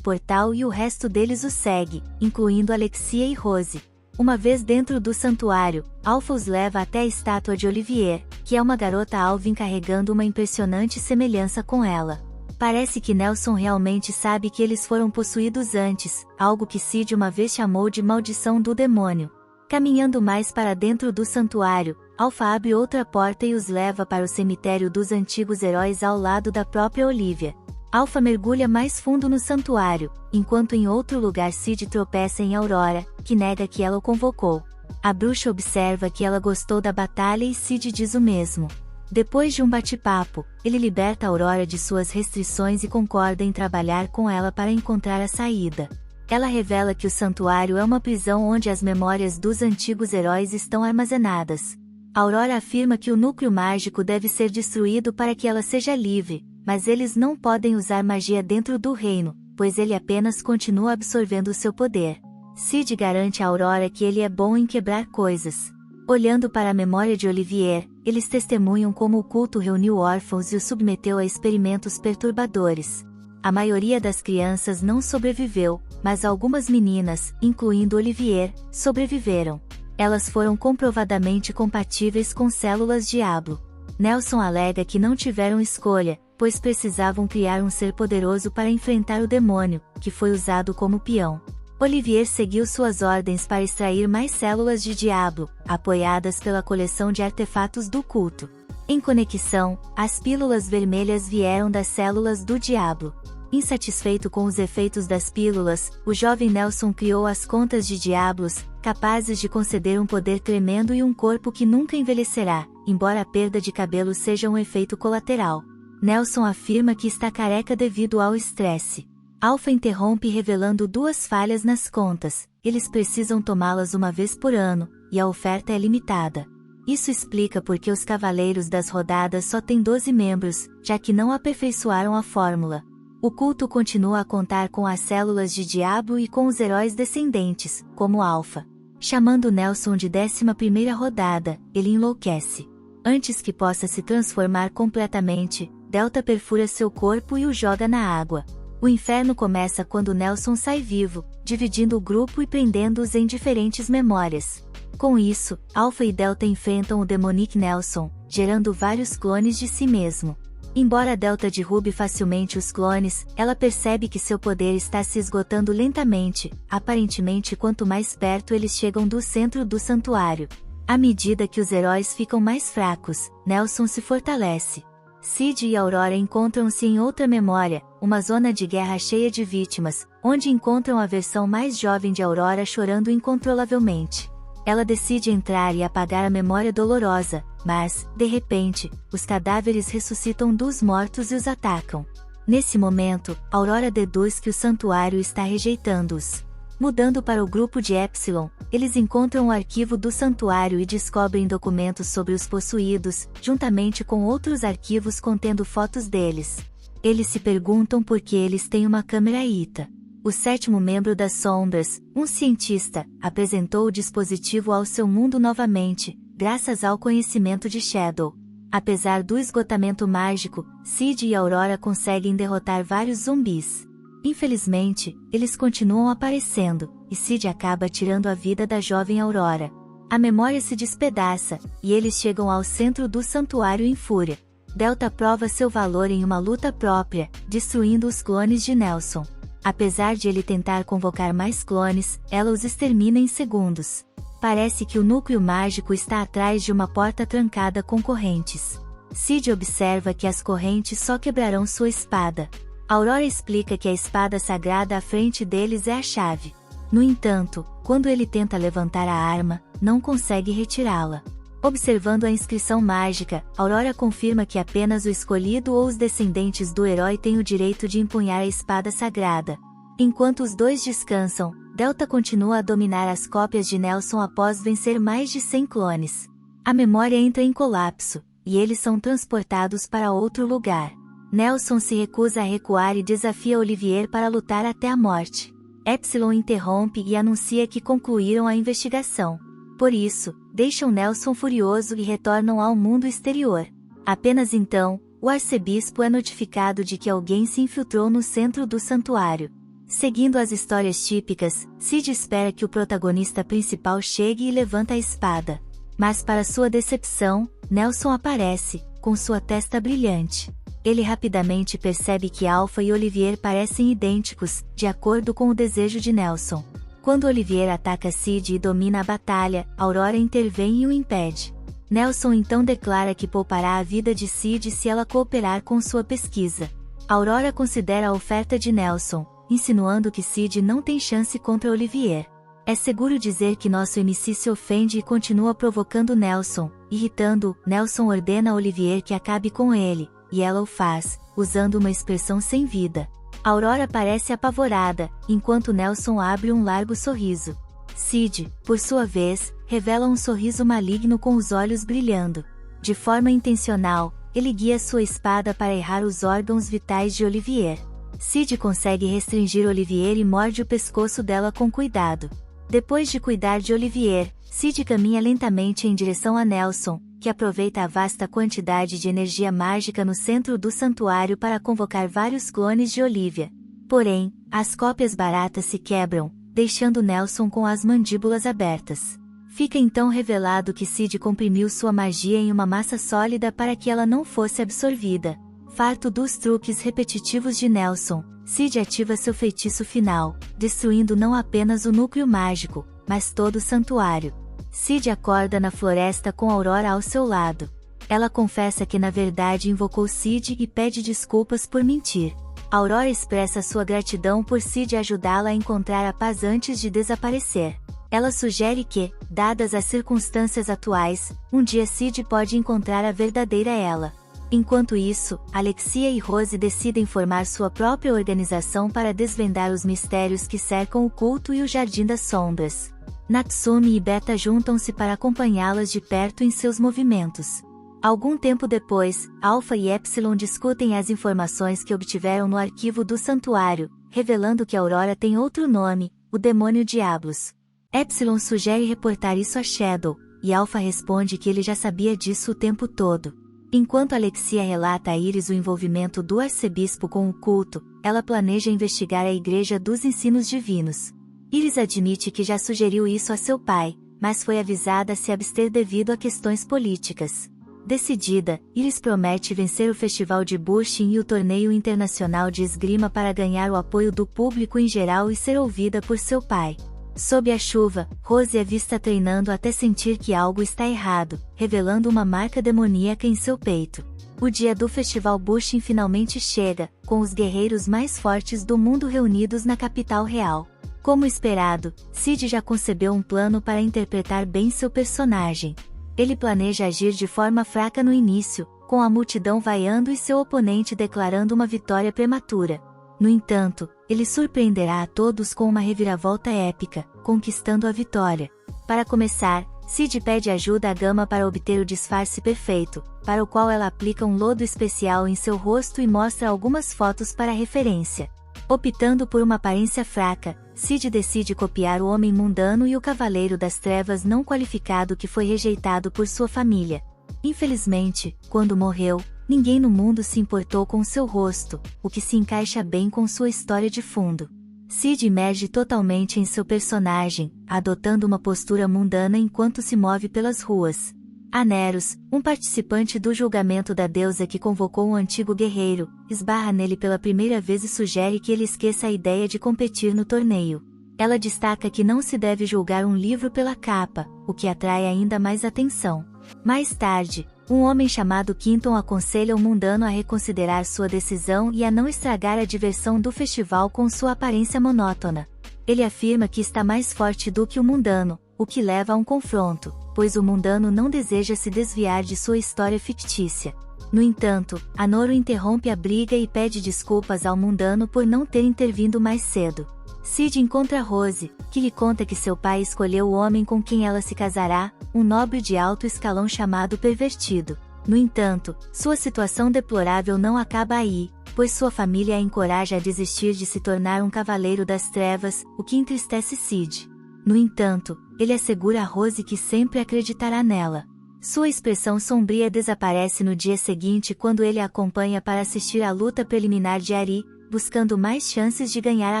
Speaker 1: portal e o resto deles o segue, incluindo Alexia e Rose. Uma vez dentro do santuário, Alpha os leva até a estátua de Olivier, que é uma garota alvin carregando uma impressionante semelhança com ela. Parece que Nelson realmente sabe que eles foram possuídos antes, algo que Sid uma vez chamou de maldição do demônio. Caminhando mais para dentro do santuário, Alpha abre outra porta e os leva para o cemitério dos antigos heróis ao lado da própria Olivia. Alpha mergulha mais fundo no santuário, enquanto em outro lugar Sid tropeça em Aurora, que nega que ela o convocou. A bruxa observa que ela gostou da batalha e Sid diz o mesmo. Depois de um bate-papo, ele liberta Aurora de suas restrições e concorda em trabalhar com ela para encontrar a saída. Ela revela que o santuário é uma prisão onde as memórias dos antigos heróis estão armazenadas. Aurora afirma que o núcleo mágico deve ser destruído para que ela seja livre, mas eles não podem usar magia dentro do reino, pois ele apenas continua absorvendo seu poder. Sid garante a Aurora que ele é bom em quebrar coisas. Olhando para a memória de Olivier, eles testemunham como o culto reuniu órfãos e os submeteu a experimentos perturbadores. A maioria das crianças não sobreviveu, mas algumas meninas, incluindo Olivier, sobreviveram. Elas foram comprovadamente compatíveis com células Diablo. Nelson alega que não tiveram escolha, pois precisavam criar um ser poderoso para enfrentar o demônio, que foi usado como peão. Olivier seguiu suas ordens para extrair mais células de Diablo, apoiadas pela coleção de artefatos do culto. Em conexão, as pílulas vermelhas vieram das células do Diablo. Insatisfeito com os efeitos das pílulas, o jovem Nelson criou as contas de Diablos, capazes de conceder um poder tremendo e um corpo que nunca envelhecerá, embora a perda de cabelo seja um efeito colateral. Nelson afirma que está careca devido ao estresse. Alpha interrompe revelando duas falhas nas contas: eles precisam tomá-las uma vez por ano, e a oferta é limitada. Isso explica por que os Cavaleiros das Rodadas só têm 12 membros, já que não aperfeiçoaram a fórmula. O culto continua a contar com as células de Diablo e com os heróis descendentes, como Alpha. Chamando Nelson de 11ª rodada, ele enlouquece. Antes que possa se transformar completamente, Delta perfura seu corpo e o joga na água. O inferno começa quando Nelson sai vivo, dividindo o grupo e prendendo-os em diferentes memórias. Com isso, Alpha e Delta enfrentam o Demonic Nelson, gerando vários clones de si mesmo. Embora Delta derrube facilmente os clones, ela percebe que seu poder está se esgotando lentamente, aparentemente quanto mais perto eles chegam do centro do santuário. À medida que os heróis ficam mais fracos, Nelson se fortalece. Sid e Aurora encontram-se em outra memória, uma zona de guerra cheia de vítimas, onde encontram a versão mais jovem de Aurora chorando incontrolavelmente. Ela decide entrar e apagar a memória dolorosa, mas, de repente, os cadáveres ressuscitam dos mortos e os atacam. Nesse momento, Aurora deduz que o santuário está rejeitando-os. Mudando para o grupo de Epsilon, eles encontram o arquivo do santuário e descobrem documentos sobre os possuídos, juntamente com outros arquivos contendo fotos deles. Eles se perguntam por que eles têm uma câmera ITA. O 7º membro das Sombras, um cientista, apresentou o dispositivo ao seu mundo novamente, graças ao conhecimento de Shadow. Apesar do esgotamento mágico, Sid e Aurora conseguem derrotar vários zumbis. Infelizmente, eles continuam aparecendo, e Sid acaba tirando a vida da jovem Aurora. A memória se despedaça, e eles chegam ao centro do santuário em fúria. Delta prova seu valor em uma luta própria, destruindo os clones de Nelson. Apesar de ele tentar convocar mais clones, ela os extermina em segundos. Parece que o núcleo mágico está atrás de uma porta trancada com correntes. Sid observa que as correntes só quebrarão sua espada. Aurora explica que a espada sagrada à frente deles é a chave. No entanto, quando ele tenta levantar a arma, não consegue retirá-la. Observando a inscrição mágica, Aurora confirma que apenas o escolhido ou os descendentes do herói têm o direito de empunhar a espada sagrada. Enquanto os dois descansam, Delta continua a dominar as cópias de Nelson após vencer mais de 100 clones. A memória entra em colapso, e eles são transportados para outro lugar. Nelson se recusa a recuar e desafia Olivier para lutar até a morte. Epsilon interrompe e anuncia que concluíram a investigação. Por isso, deixam Nelson furioso e retornam ao mundo exterior. Apenas então, o arcebispo é notificado de que alguém se infiltrou no centro do santuário. Seguindo as histórias típicas, Sid espera que o protagonista principal chegue e levanta a espada. Mas para sua decepção, Nelson aparece, com sua testa brilhante. Ele rapidamente percebe que Alpha e Olivier parecem idênticos, de acordo com o desejo de Nelson. Quando Olivier ataca Sid e domina a batalha, Aurora intervém e o impede. Nelson então declara que poupará a vida de Sid se ela cooperar com sua pesquisa. Aurora considera a oferta de Nelson, insinuando que Sid não tem chance contra Olivier. É seguro dizer que nosso MC se ofende e continua provocando Nelson. Irritando-o, Nelson ordena a Olivier que acabe com ele, e ela o faz, usando uma expressão sem vida. Aurora parece apavorada, enquanto Nelson abre um largo sorriso. Sid, por sua vez, revela um sorriso maligno com os olhos brilhando. De forma intencional, ele guia sua espada para errar os órgãos vitais de Olivier. Sid consegue restringir Olivier e morde o pescoço dela com cuidado. Depois de cuidar de Olivier, Sid caminha lentamente em direção a Nelson, que aproveita a vasta quantidade de energia mágica no centro do santuário para convocar vários clones de Olivia. Porém, as cópias baratas se quebram, deixando Nelson com as mandíbulas abertas. Fica então revelado que Sid comprimiu sua magia em uma massa sólida para que ela não fosse absorvida. Farto dos truques repetitivos de Nelson, Sid ativa seu feitiço final, destruindo não apenas o núcleo mágico, mas todo o santuário. Sid acorda na floresta com Aurora ao seu lado. Ela confessa que na verdade invocou Sid e pede desculpas por mentir. Aurora expressa sua gratidão por Sid ajudá-la a encontrar a paz antes de desaparecer. Ela sugere que, dadas as circunstâncias atuais, um dia Sid pode encontrar a verdadeira ela. Enquanto isso, Alexia e Rose decidem formar sua própria organização para desvendar os mistérios que cercam o culto e o Jardim das Sombras. Natsumi e Beta juntam-se para acompanhá-las de perto em seus movimentos. Algum tempo depois, Alpha e Epsilon discutem as informações que obtiveram no arquivo do santuário, revelando que Aurora tem outro nome, o Demônio Diablos. Epsilon sugere reportar isso a Shadow, e Alpha responde que ele já sabia disso o tempo todo. Enquanto Alexia relata a Iris o envolvimento do arcebispo com o culto, ela planeja investigar a Igreja dos Ensinos Divinos. Iris admite que já sugeriu isso a seu pai, mas foi avisada a se abster devido a questões políticas. Decidida, Iris promete vencer o Festival de Bushing e o Torneio Internacional de Esgrima para ganhar o apoio do público em geral e ser ouvida por seu pai. Sob a chuva, Rose é vista treinando até sentir que algo está errado, revelando uma marca demoníaca em seu peito. O dia do Festival Bushing finalmente chega, com os guerreiros mais fortes do mundo reunidos na capital real. Como esperado, Sid já concebeu um plano para interpretar bem seu personagem. Ele planeja agir de forma fraca no início, com a multidão vaiando e seu oponente declarando uma vitória prematura. No entanto, ele surpreenderá a todos com uma reviravolta épica, conquistando a vitória. Para começar, Sid pede ajuda a Gama para obter o disfarce perfeito, para o qual ela aplica um lodo especial em seu rosto e mostra algumas fotos para referência. Optando por uma aparência fraca, Sid decide copiar o Homem Mundano e o Cavaleiro das Trevas não qualificado que foi rejeitado por sua família. Infelizmente, quando morreu, ninguém no mundo se importou com seu rosto, o que se encaixa bem com sua história de fundo. Sid emerge totalmente em seu personagem, adotando uma postura mundana enquanto se move pelas ruas. Aneros, um participante do julgamento da deusa que convocou um antigo guerreiro, esbarra nele pela primeira vez e sugere que ele esqueça a ideia de competir no torneio. Ela destaca que não se deve julgar um livro pela capa, o que atrai ainda mais atenção. Mais tarde, um homem chamado Quinton aconselha o mundano a reconsiderar sua decisão e a não estragar a diversão do festival com sua aparência monótona. Ele afirma que está mais forte do que o mundano, o que leva a um confronto, pois o mundano não deseja se desviar de sua história fictícia. No entanto, Anoro interrompe a briga e pede desculpas ao mundano por não ter intervindo mais cedo. Sid encontra Rose, que lhe conta que seu pai escolheu o homem com quem ela se casará, um nobre de alto escalão chamado Pervertido. No entanto, sua situação deplorável não acaba aí. pois sua família a encoraja a desistir de se tornar um cavaleiro das trevas, o que entristece Sid. No entanto, ele assegura a Rose que sempre acreditará nela. Sua expressão sombria desaparece no dia seguinte quando ele a acompanha para assistir à luta preliminar de Ari, buscando mais chances de ganhar a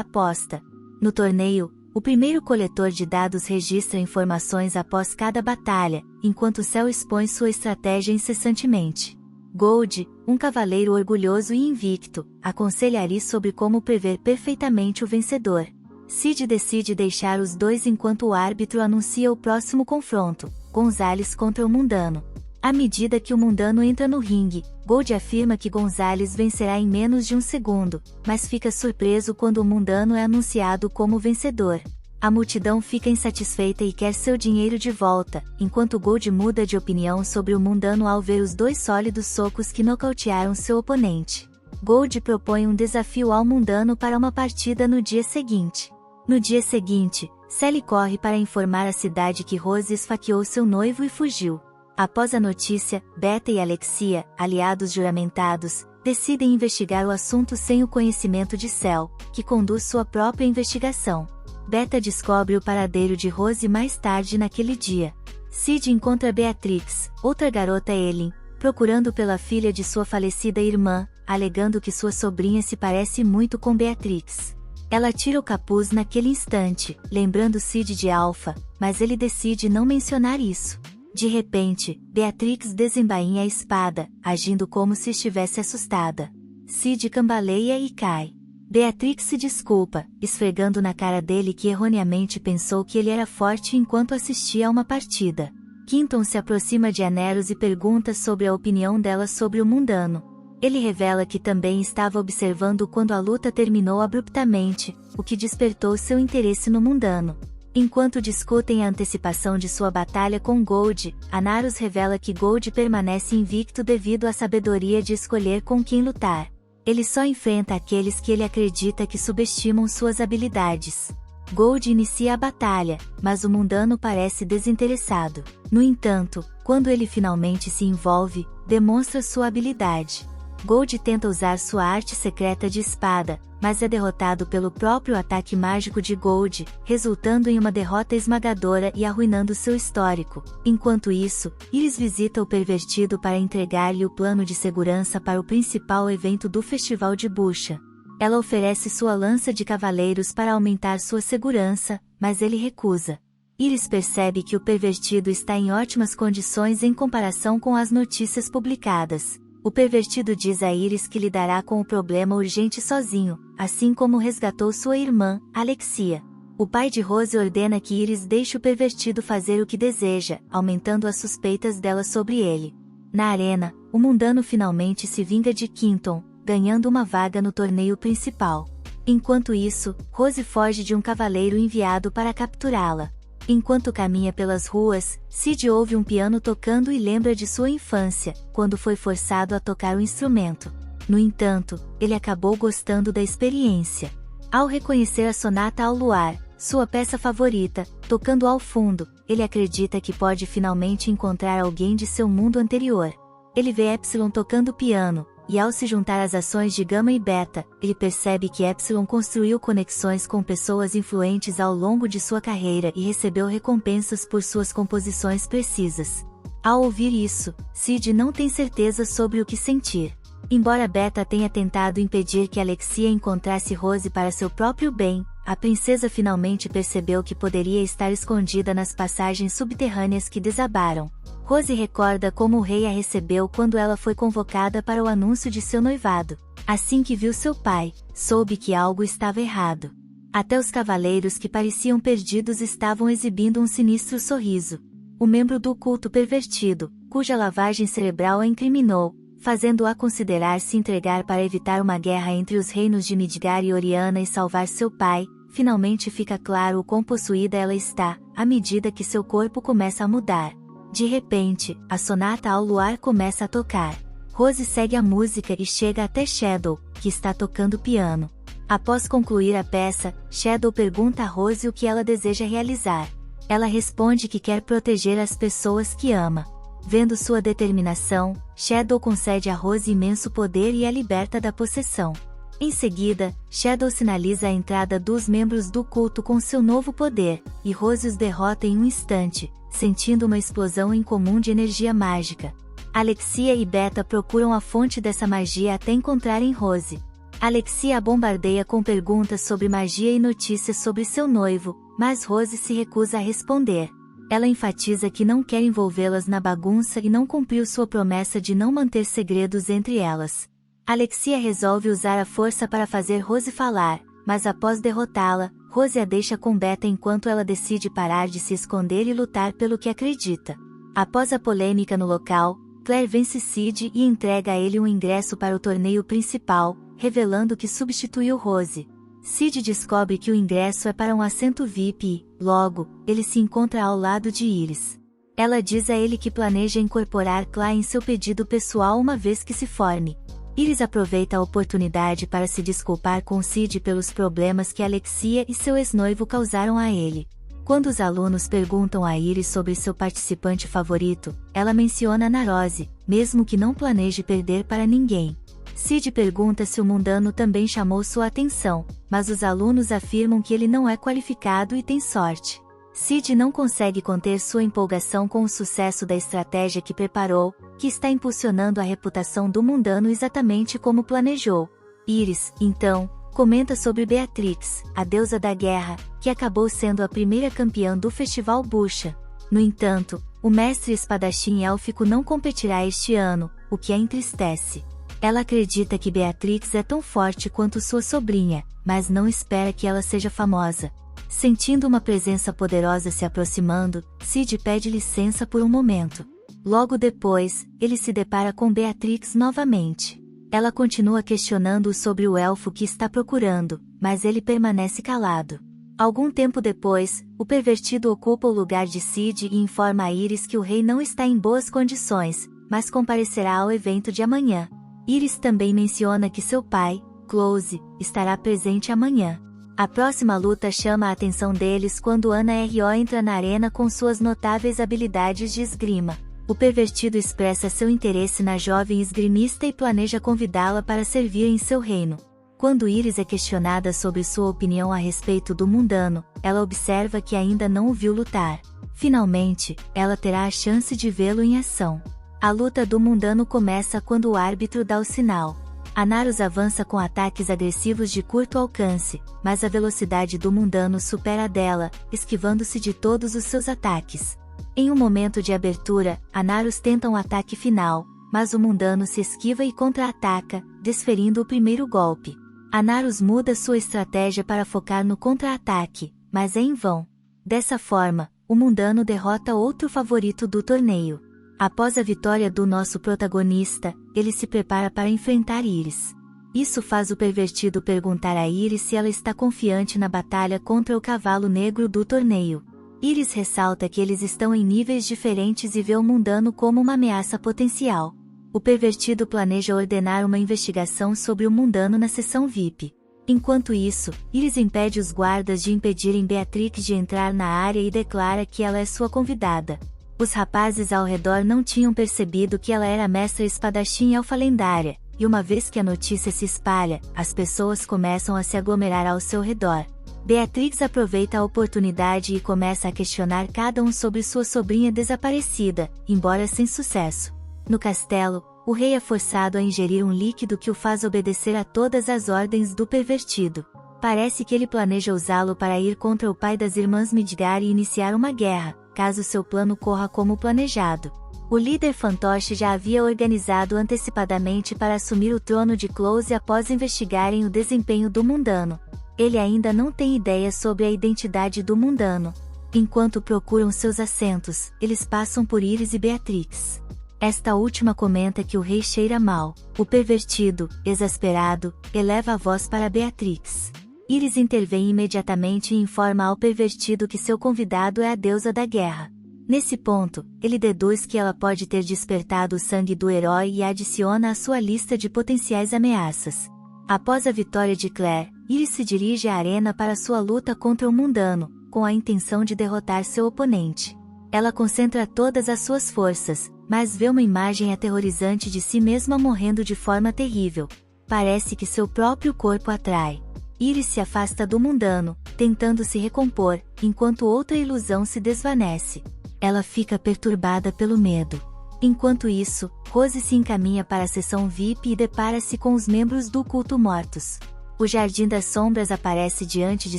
Speaker 1: aposta. No torneio, o primeiro coletor de dados registra informações após cada batalha, enquanto Cell expõe sua estratégia incessantemente. Gold, um cavaleiro orgulhoso e invicto, aconselha Ari sobre como prever perfeitamente o vencedor. Sid decide deixar os dois enquanto o árbitro anuncia o próximo confronto, Gonzalez contra o Mundano. À medida que o Mundano entra no ringue, Gold afirma que Gonzalez vencerá em menos de um segundo, mas fica surpreso quando o Mundano é anunciado como vencedor. A multidão fica insatisfeita e quer seu dinheiro de volta, enquanto Gold muda de opinião sobre o Mundano ao ver os dois sólidos socos que nocautearam seu oponente. Gold propõe um desafio ao Mundano para uma partida no dia seguinte. No dia seguinte, Sally corre para informar a cidade que Rose esfaqueou seu noivo e fugiu. Após a notícia, Beta e Alexia, aliados juramentados, decidem investigar o assunto sem o conhecimento de Cell, que conduz sua própria investigação. Beta descobre o paradeiro de Rose mais tarde naquele dia. Sid encontra Beatrix, outra garota Elin, procurando pela filha de sua falecida irmã, alegando que sua sobrinha se parece muito com Beatrix. Ela tira o capuz naquele instante, lembrando Sid de Alpha, mas ele decide não mencionar isso. De repente, Beatrix desembainha a espada, agindo como se estivesse assustada. Sid cambaleia e cai. Beatrix se desculpa, esfregando na cara dele que erroneamente pensou que ele era forte enquanto assistia a uma partida. Quinton se aproxima de Aneros e pergunta sobre a opinião dela sobre o Mundano. Ele revela que também estava observando quando a luta terminou abruptamente, o que despertou seu interesse no Mundano. Enquanto discutem a antecipação de sua batalha com Gold, Anaros revela que Gold permanece invicto devido à sabedoria de escolher com quem lutar. Ele só enfrenta aqueles que ele acredita que subestimam suas habilidades. Gold inicia a batalha, mas o Mundano parece desinteressado. No entanto, quando ele finalmente se envolve, demonstra sua habilidade. Gold tenta usar sua arte secreta de espada, mas é derrotado pelo próprio ataque mágico de Gold, resultando em uma derrota esmagadora e arruinando seu histórico. Enquanto isso, Iris visita o pervertido para entregar-lhe o plano de segurança para o principal evento do Festival de Bucha. Ela oferece sua lança de cavaleiros para aumentar sua segurança, mas ele recusa. Iris percebe que o pervertido está em ótimas condições em comparação com as notícias publicadas. O pervertido diz a Iris que lidará com o problema urgente sozinho, assim como resgatou sua irmã, Alexia. O pai de Rose ordena que Iris deixe o pervertido fazer o que deseja, aumentando as suspeitas dela sobre ele. Na arena, o Mundano finalmente se vinga de Quinton, ganhando uma vaga no torneio principal. Enquanto isso, Rose foge de um cavaleiro enviado para capturá-la. Enquanto caminha pelas ruas, Sid ouve um piano tocando e lembra de sua infância, quando foi forçado a tocar o instrumento. No entanto, ele acabou gostando da experiência. Ao reconhecer a Sonata ao Luar, sua peça favorita, tocando ao fundo, ele acredita que pode finalmente encontrar alguém de seu mundo anterior. Ele vê Epsilon tocando piano, e ao se juntar às ações de Gama e Beta, ele percebe que Epsilon construiu conexões com pessoas influentes ao longo de sua carreira e recebeu recompensas por suas composições precisas. Ao ouvir isso, Sid não tem certeza sobre o que sentir. Embora Beta tenha tentado impedir que Alexia encontrasse Rose para seu próprio bem, a princesa finalmente percebeu que poderia estar escondida nas passagens subterrâneas que desabaram. Rose recorda como o rei a recebeu quando ela foi convocada para o anúncio de seu noivado. Assim que viu seu pai, soube que algo estava errado. Até os cavaleiros que pareciam perdidos estavam exibindo um sinistro sorriso. O membro do culto pervertido, cuja lavagem cerebral a incriminou, fazendo-a considerar se entregar para evitar uma guerra entre os reinos de Midgar e Oriana e salvar seu pai, finalmente fica claro o quão possuída ela está, à medida que seu corpo começa a mudar. De repente, a Sonata ao Luar começa a tocar. Rose segue a música e chega até Shadow, que está tocando piano. Após concluir a peça, Shadow pergunta a Rose o que ela deseja realizar. Ela responde que quer proteger as pessoas que ama. Vendo sua determinação, Shadow concede a Rose imenso poder e a liberta da possessão. Em seguida, Shadow sinaliza a entrada dos membros do culto com seu novo poder, e Rose os derrota em um instante, sentindo uma explosão incomum de energia mágica. Alexia e Beta procuram a fonte dessa magia até encontrarem Rose. Alexia a bombardeia com perguntas sobre magia e notícias sobre seu noivo, mas Rose se recusa a responder. Ela enfatiza que não quer envolvê-las na bagunça e não cumpriu sua promessa de não manter segredos entre elas. Alexia resolve usar a força para fazer Rose falar, mas após derrotá-la, Rose a deixa com Beta enquanto ela decide parar de se esconder e lutar pelo que acredita. Após a polêmica no local, Claire vence Sid e entrega a ele um ingresso para o torneio principal, revelando que substituiu Rose. Sid descobre que o ingresso é para um assento VIP e, logo, ele se encontra ao lado de Iris. Ela diz a ele que planeja incorporar Claire em seu pedido pessoal uma vez que se forme. Iris aproveita a oportunidade para se desculpar com Sid pelos problemas que Alexia e seu ex-noivo causaram a ele. Quando os alunos perguntam a Iris sobre seu participante favorito, ela menciona Narose, mesmo que não planeje perder para ninguém. Sid pergunta se o mundano também chamou sua atenção, mas os alunos afirmam que ele não é qualificado e tem sorte. Sid não consegue conter sua empolgação com o sucesso da estratégia que preparou, que está impulsionando a reputação do mundano exatamente como planejou. Iris, então, comenta sobre Beatrix, a deusa da guerra, que acabou sendo a primeira campeã do Festival Bucha. No entanto, o mestre espadachim élfico não competirá este ano, o que a entristece. Ela acredita que Beatrix é tão forte quanto sua sobrinha, mas não espera que ela seja famosa. Sentindo uma presença poderosa se aproximando, Sid pede licença por um momento. Logo depois, ele se depara com Beatrix novamente. Ela continua questionando-o sobre o elfo que está procurando, mas ele permanece calado. Algum tempo depois, o pervertido ocupa o lugar de Sid e informa a Iris que o rei não está em boas condições, mas comparecerá ao evento de amanhã. Iris também menciona que seu pai, Close, estará presente amanhã. A próxima luta chama a atenção deles quando Ana R.O. entra na arena com suas notáveis habilidades de esgrima. O pervertido expressa seu interesse na jovem esgrimista e planeja convidá-la para servir em seu reino. Quando Iris é questionada sobre sua opinião a respeito do mundano, ela observa que ainda não o viu lutar. Finalmente, ela terá a chance de vê-lo em ação. A luta do mundano começa quando o árbitro dá o sinal. Anarus avança com ataques agressivos de curto alcance, mas a velocidade do mundano supera a dela, esquivando-se de todos os seus ataques. Em um momento de abertura, Anarus tenta um ataque final, mas o mundano se esquiva e contra-ataca, desferindo o primeiro golpe. Anarus muda sua estratégia para focar no contra-ataque, mas é em vão. Dessa forma, o mundano derrota outro favorito do torneio. Após a vitória do nosso protagonista, ele se prepara para enfrentar Iris. Isso faz o pervertido perguntar a Iris se ela está confiante na batalha contra o cavalo negro do torneio. Iris ressalta que eles estão em níveis diferentes e vê o mundano como uma ameaça potencial. O pervertido planeja ordenar uma investigação sobre o mundano na sessão VIP. Enquanto isso, Iris impede os guardas de impedirem Beatrix de entrar na área e declara que ela é sua convidada. Os rapazes ao redor não tinham percebido que ela era a mestra espadachim elfa lendária, e uma vez que a notícia se espalha, as pessoas começam a se aglomerar ao seu redor. Beatrix aproveita a oportunidade e começa a questionar cada um sobre sua sobrinha desaparecida, embora sem sucesso. No castelo, o rei é forçado a ingerir um líquido que o faz obedecer a todas as ordens do pervertido. Parece que ele planeja usá-lo para ir contra o pai das irmãs Midgar e iniciar uma guerra, caso seu plano corra como planejado. O líder fantoche já havia organizado antecipadamente para assumir o trono de Close após investigarem o desempenho do mundano. Ele ainda não tem ideia sobre a identidade do mundano. Enquanto procuram seus assentos, eles passam por Iris e Beatrix. Esta última comenta que o rei cheira mal. O pervertido, exasperado, eleva a voz para Beatrix. Iris intervém imediatamente e informa ao pervertido que seu convidado é a deusa da guerra. Nesse ponto, ele deduz que ela pode ter despertado o sangue do herói e a adiciona à sua lista de potenciais ameaças. Após a vitória de Claire, Iris se dirige à arena para sua luta contra o mundano, com a intenção de derrotar seu oponente. Ela concentra todas as suas forças, mas vê uma imagem aterrorizante de si mesma morrendo de forma terrível. Parece que seu próprio corpo atrai. Iris se afasta do mundano, tentando se recompor, enquanto outra ilusão se desvanece. Ela fica perturbada pelo medo. Enquanto isso, Rose se encaminha para a sessão VIP e depara-se com os membros do culto mortos. O Jardim das Sombras aparece diante de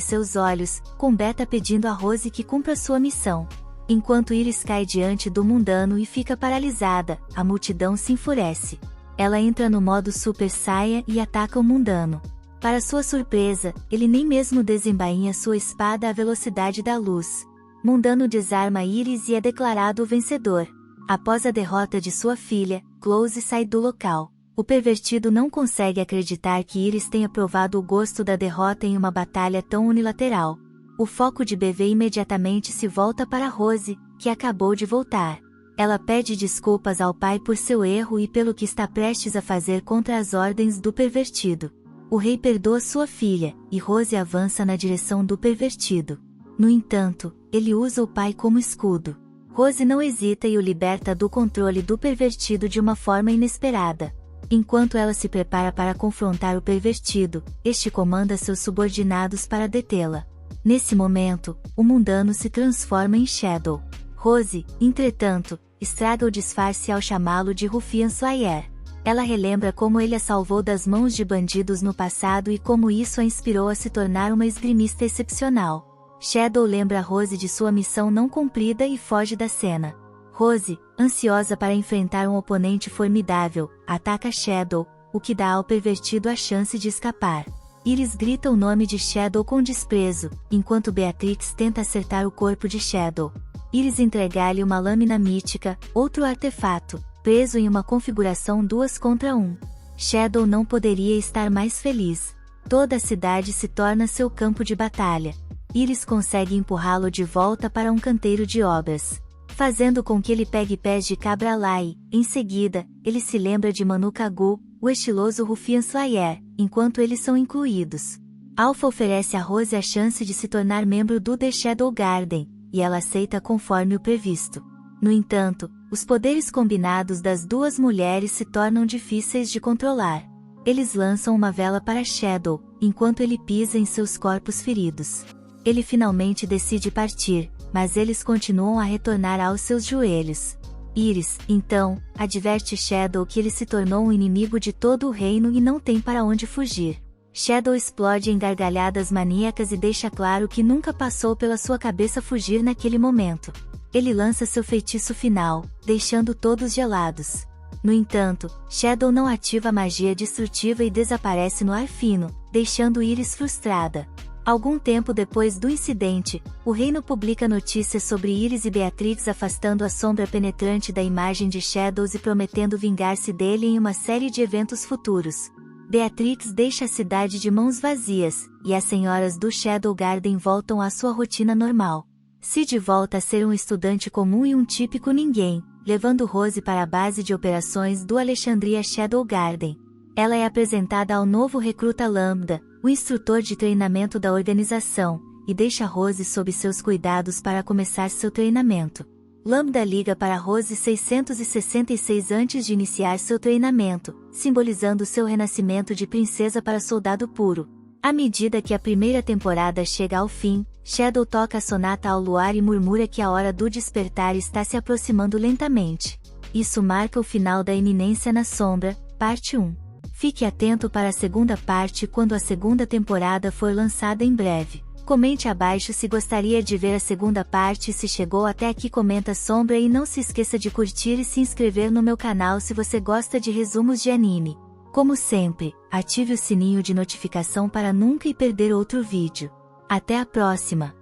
Speaker 1: seus olhos, com Beta pedindo a Rose que cumpra sua missão. Enquanto Iris cai diante do mundano e fica paralisada, a multidão se enfurece. Ela entra no modo Super Saia e ataca o mundano. Para sua surpresa, ele nem mesmo desembainha sua espada à velocidade da luz. Mundano desarma Iris e é declarado o vencedor. Após a derrota de sua filha, Close sai do local. O pervertido não consegue acreditar que Iris tenha provado o gosto da derrota em uma batalha tão unilateral. O foco de BV imediatamente se volta para Rose, que acabou de voltar. Ela pede desculpas ao pai por seu erro e pelo que está prestes a fazer contra as ordens do pervertido. O rei perdoa sua filha, e Rose avança na direção do pervertido. No entanto, ele usa o pai como escudo. Rose não hesita e o liberta do controle do pervertido de uma forma inesperada. Enquanto ela se prepara para confrontar o pervertido, este comanda seus subordinados para detê-la. Nesse momento, o mundano se transforma em Shadow. Rose, entretanto, estraga o disfarce ao chamá-lo de Ruffian Slayer. Ela relembra como ele a salvou das mãos de bandidos no passado e como isso a inspirou a se tornar uma esgrimista excepcional. Shadow lembra Rose de sua missão não cumprida e foge da cena. Rose, ansiosa para enfrentar um oponente formidável, ataca Shadow, o que dá ao pervertido a chance de escapar. Iris grita o nome de Shadow com desprezo, enquanto Beatrix tenta acertar o corpo de Shadow. Iris entrega-lhe uma lâmina mítica, outro artefato, preso em uma configuração 2 contra 1. Shadow não poderia estar mais feliz. Toda a cidade se torna seu campo de batalha. Iris consegue empurrá-lo de volta para um canteiro de obras, fazendo com que ele pegue pés de cabra lá e, em seguida, ele se lembra de Manu Kagu, o estiloso Ruffian Slayer, enquanto eles são incluídos. Alpha oferece a Rose a chance de se tornar membro do The Shadow Garden, e ela aceita conforme o previsto. No entanto, os poderes combinados das duas mulheres se tornam difíceis de controlar. Eles lançam uma vela para Shadow, enquanto ele pisa em seus corpos feridos. Ele finalmente decide partir, mas eles continuam a retornar aos seus joelhos. Iris, então, adverte Shadow que ele se tornou um inimigo de todo o reino e não tem para onde fugir. Shadow explode em gargalhadas maníacas e deixa claro que nunca passou pela sua cabeça fugir naquele momento. Ele lança seu feitiço final, deixando todos gelados. No entanto, Shadow não ativa a magia destrutiva e desaparece no ar fino, deixando Iris frustrada. Algum tempo depois do incidente, o reino publica notícias sobre Iris e Beatrix afastando a sombra penetrante da imagem de Shadows e prometendo vingar-se dele em uma série de eventos futuros. Beatrix deixa a cidade de mãos vazias, e as senhoras do Shadow Garden voltam à sua rotina normal. Sid volta a ser um estudante comum e um típico ninguém, levando Rose para a base de operações do Alexandria Shadow Garden. Ela é apresentada ao novo recruta Lambda, o instrutor de treinamento da organização, e deixa Rose sob seus cuidados para começar seu treinamento. Lambda liga para Rose 666 antes de iniciar seu treinamento, simbolizando seu renascimento de princesa para soldado puro. À medida que a primeira temporada chega ao fim, Shadow toca a sonata ao luar e murmura que a hora do despertar está se aproximando lentamente. Isso marca o final da Eminência na Sombra, parte 1. Fique atento para a segunda parte quando a segunda temporada for lançada em breve. Comente abaixo se gostaria de ver a segunda parte e se chegou até aqui comenta Sombra e não se esqueça de curtir e se inscrever no meu canal se você gosta de resumos de anime. Como sempre, ative o sininho de notificação para nunca perder outro vídeo. Até a próxima!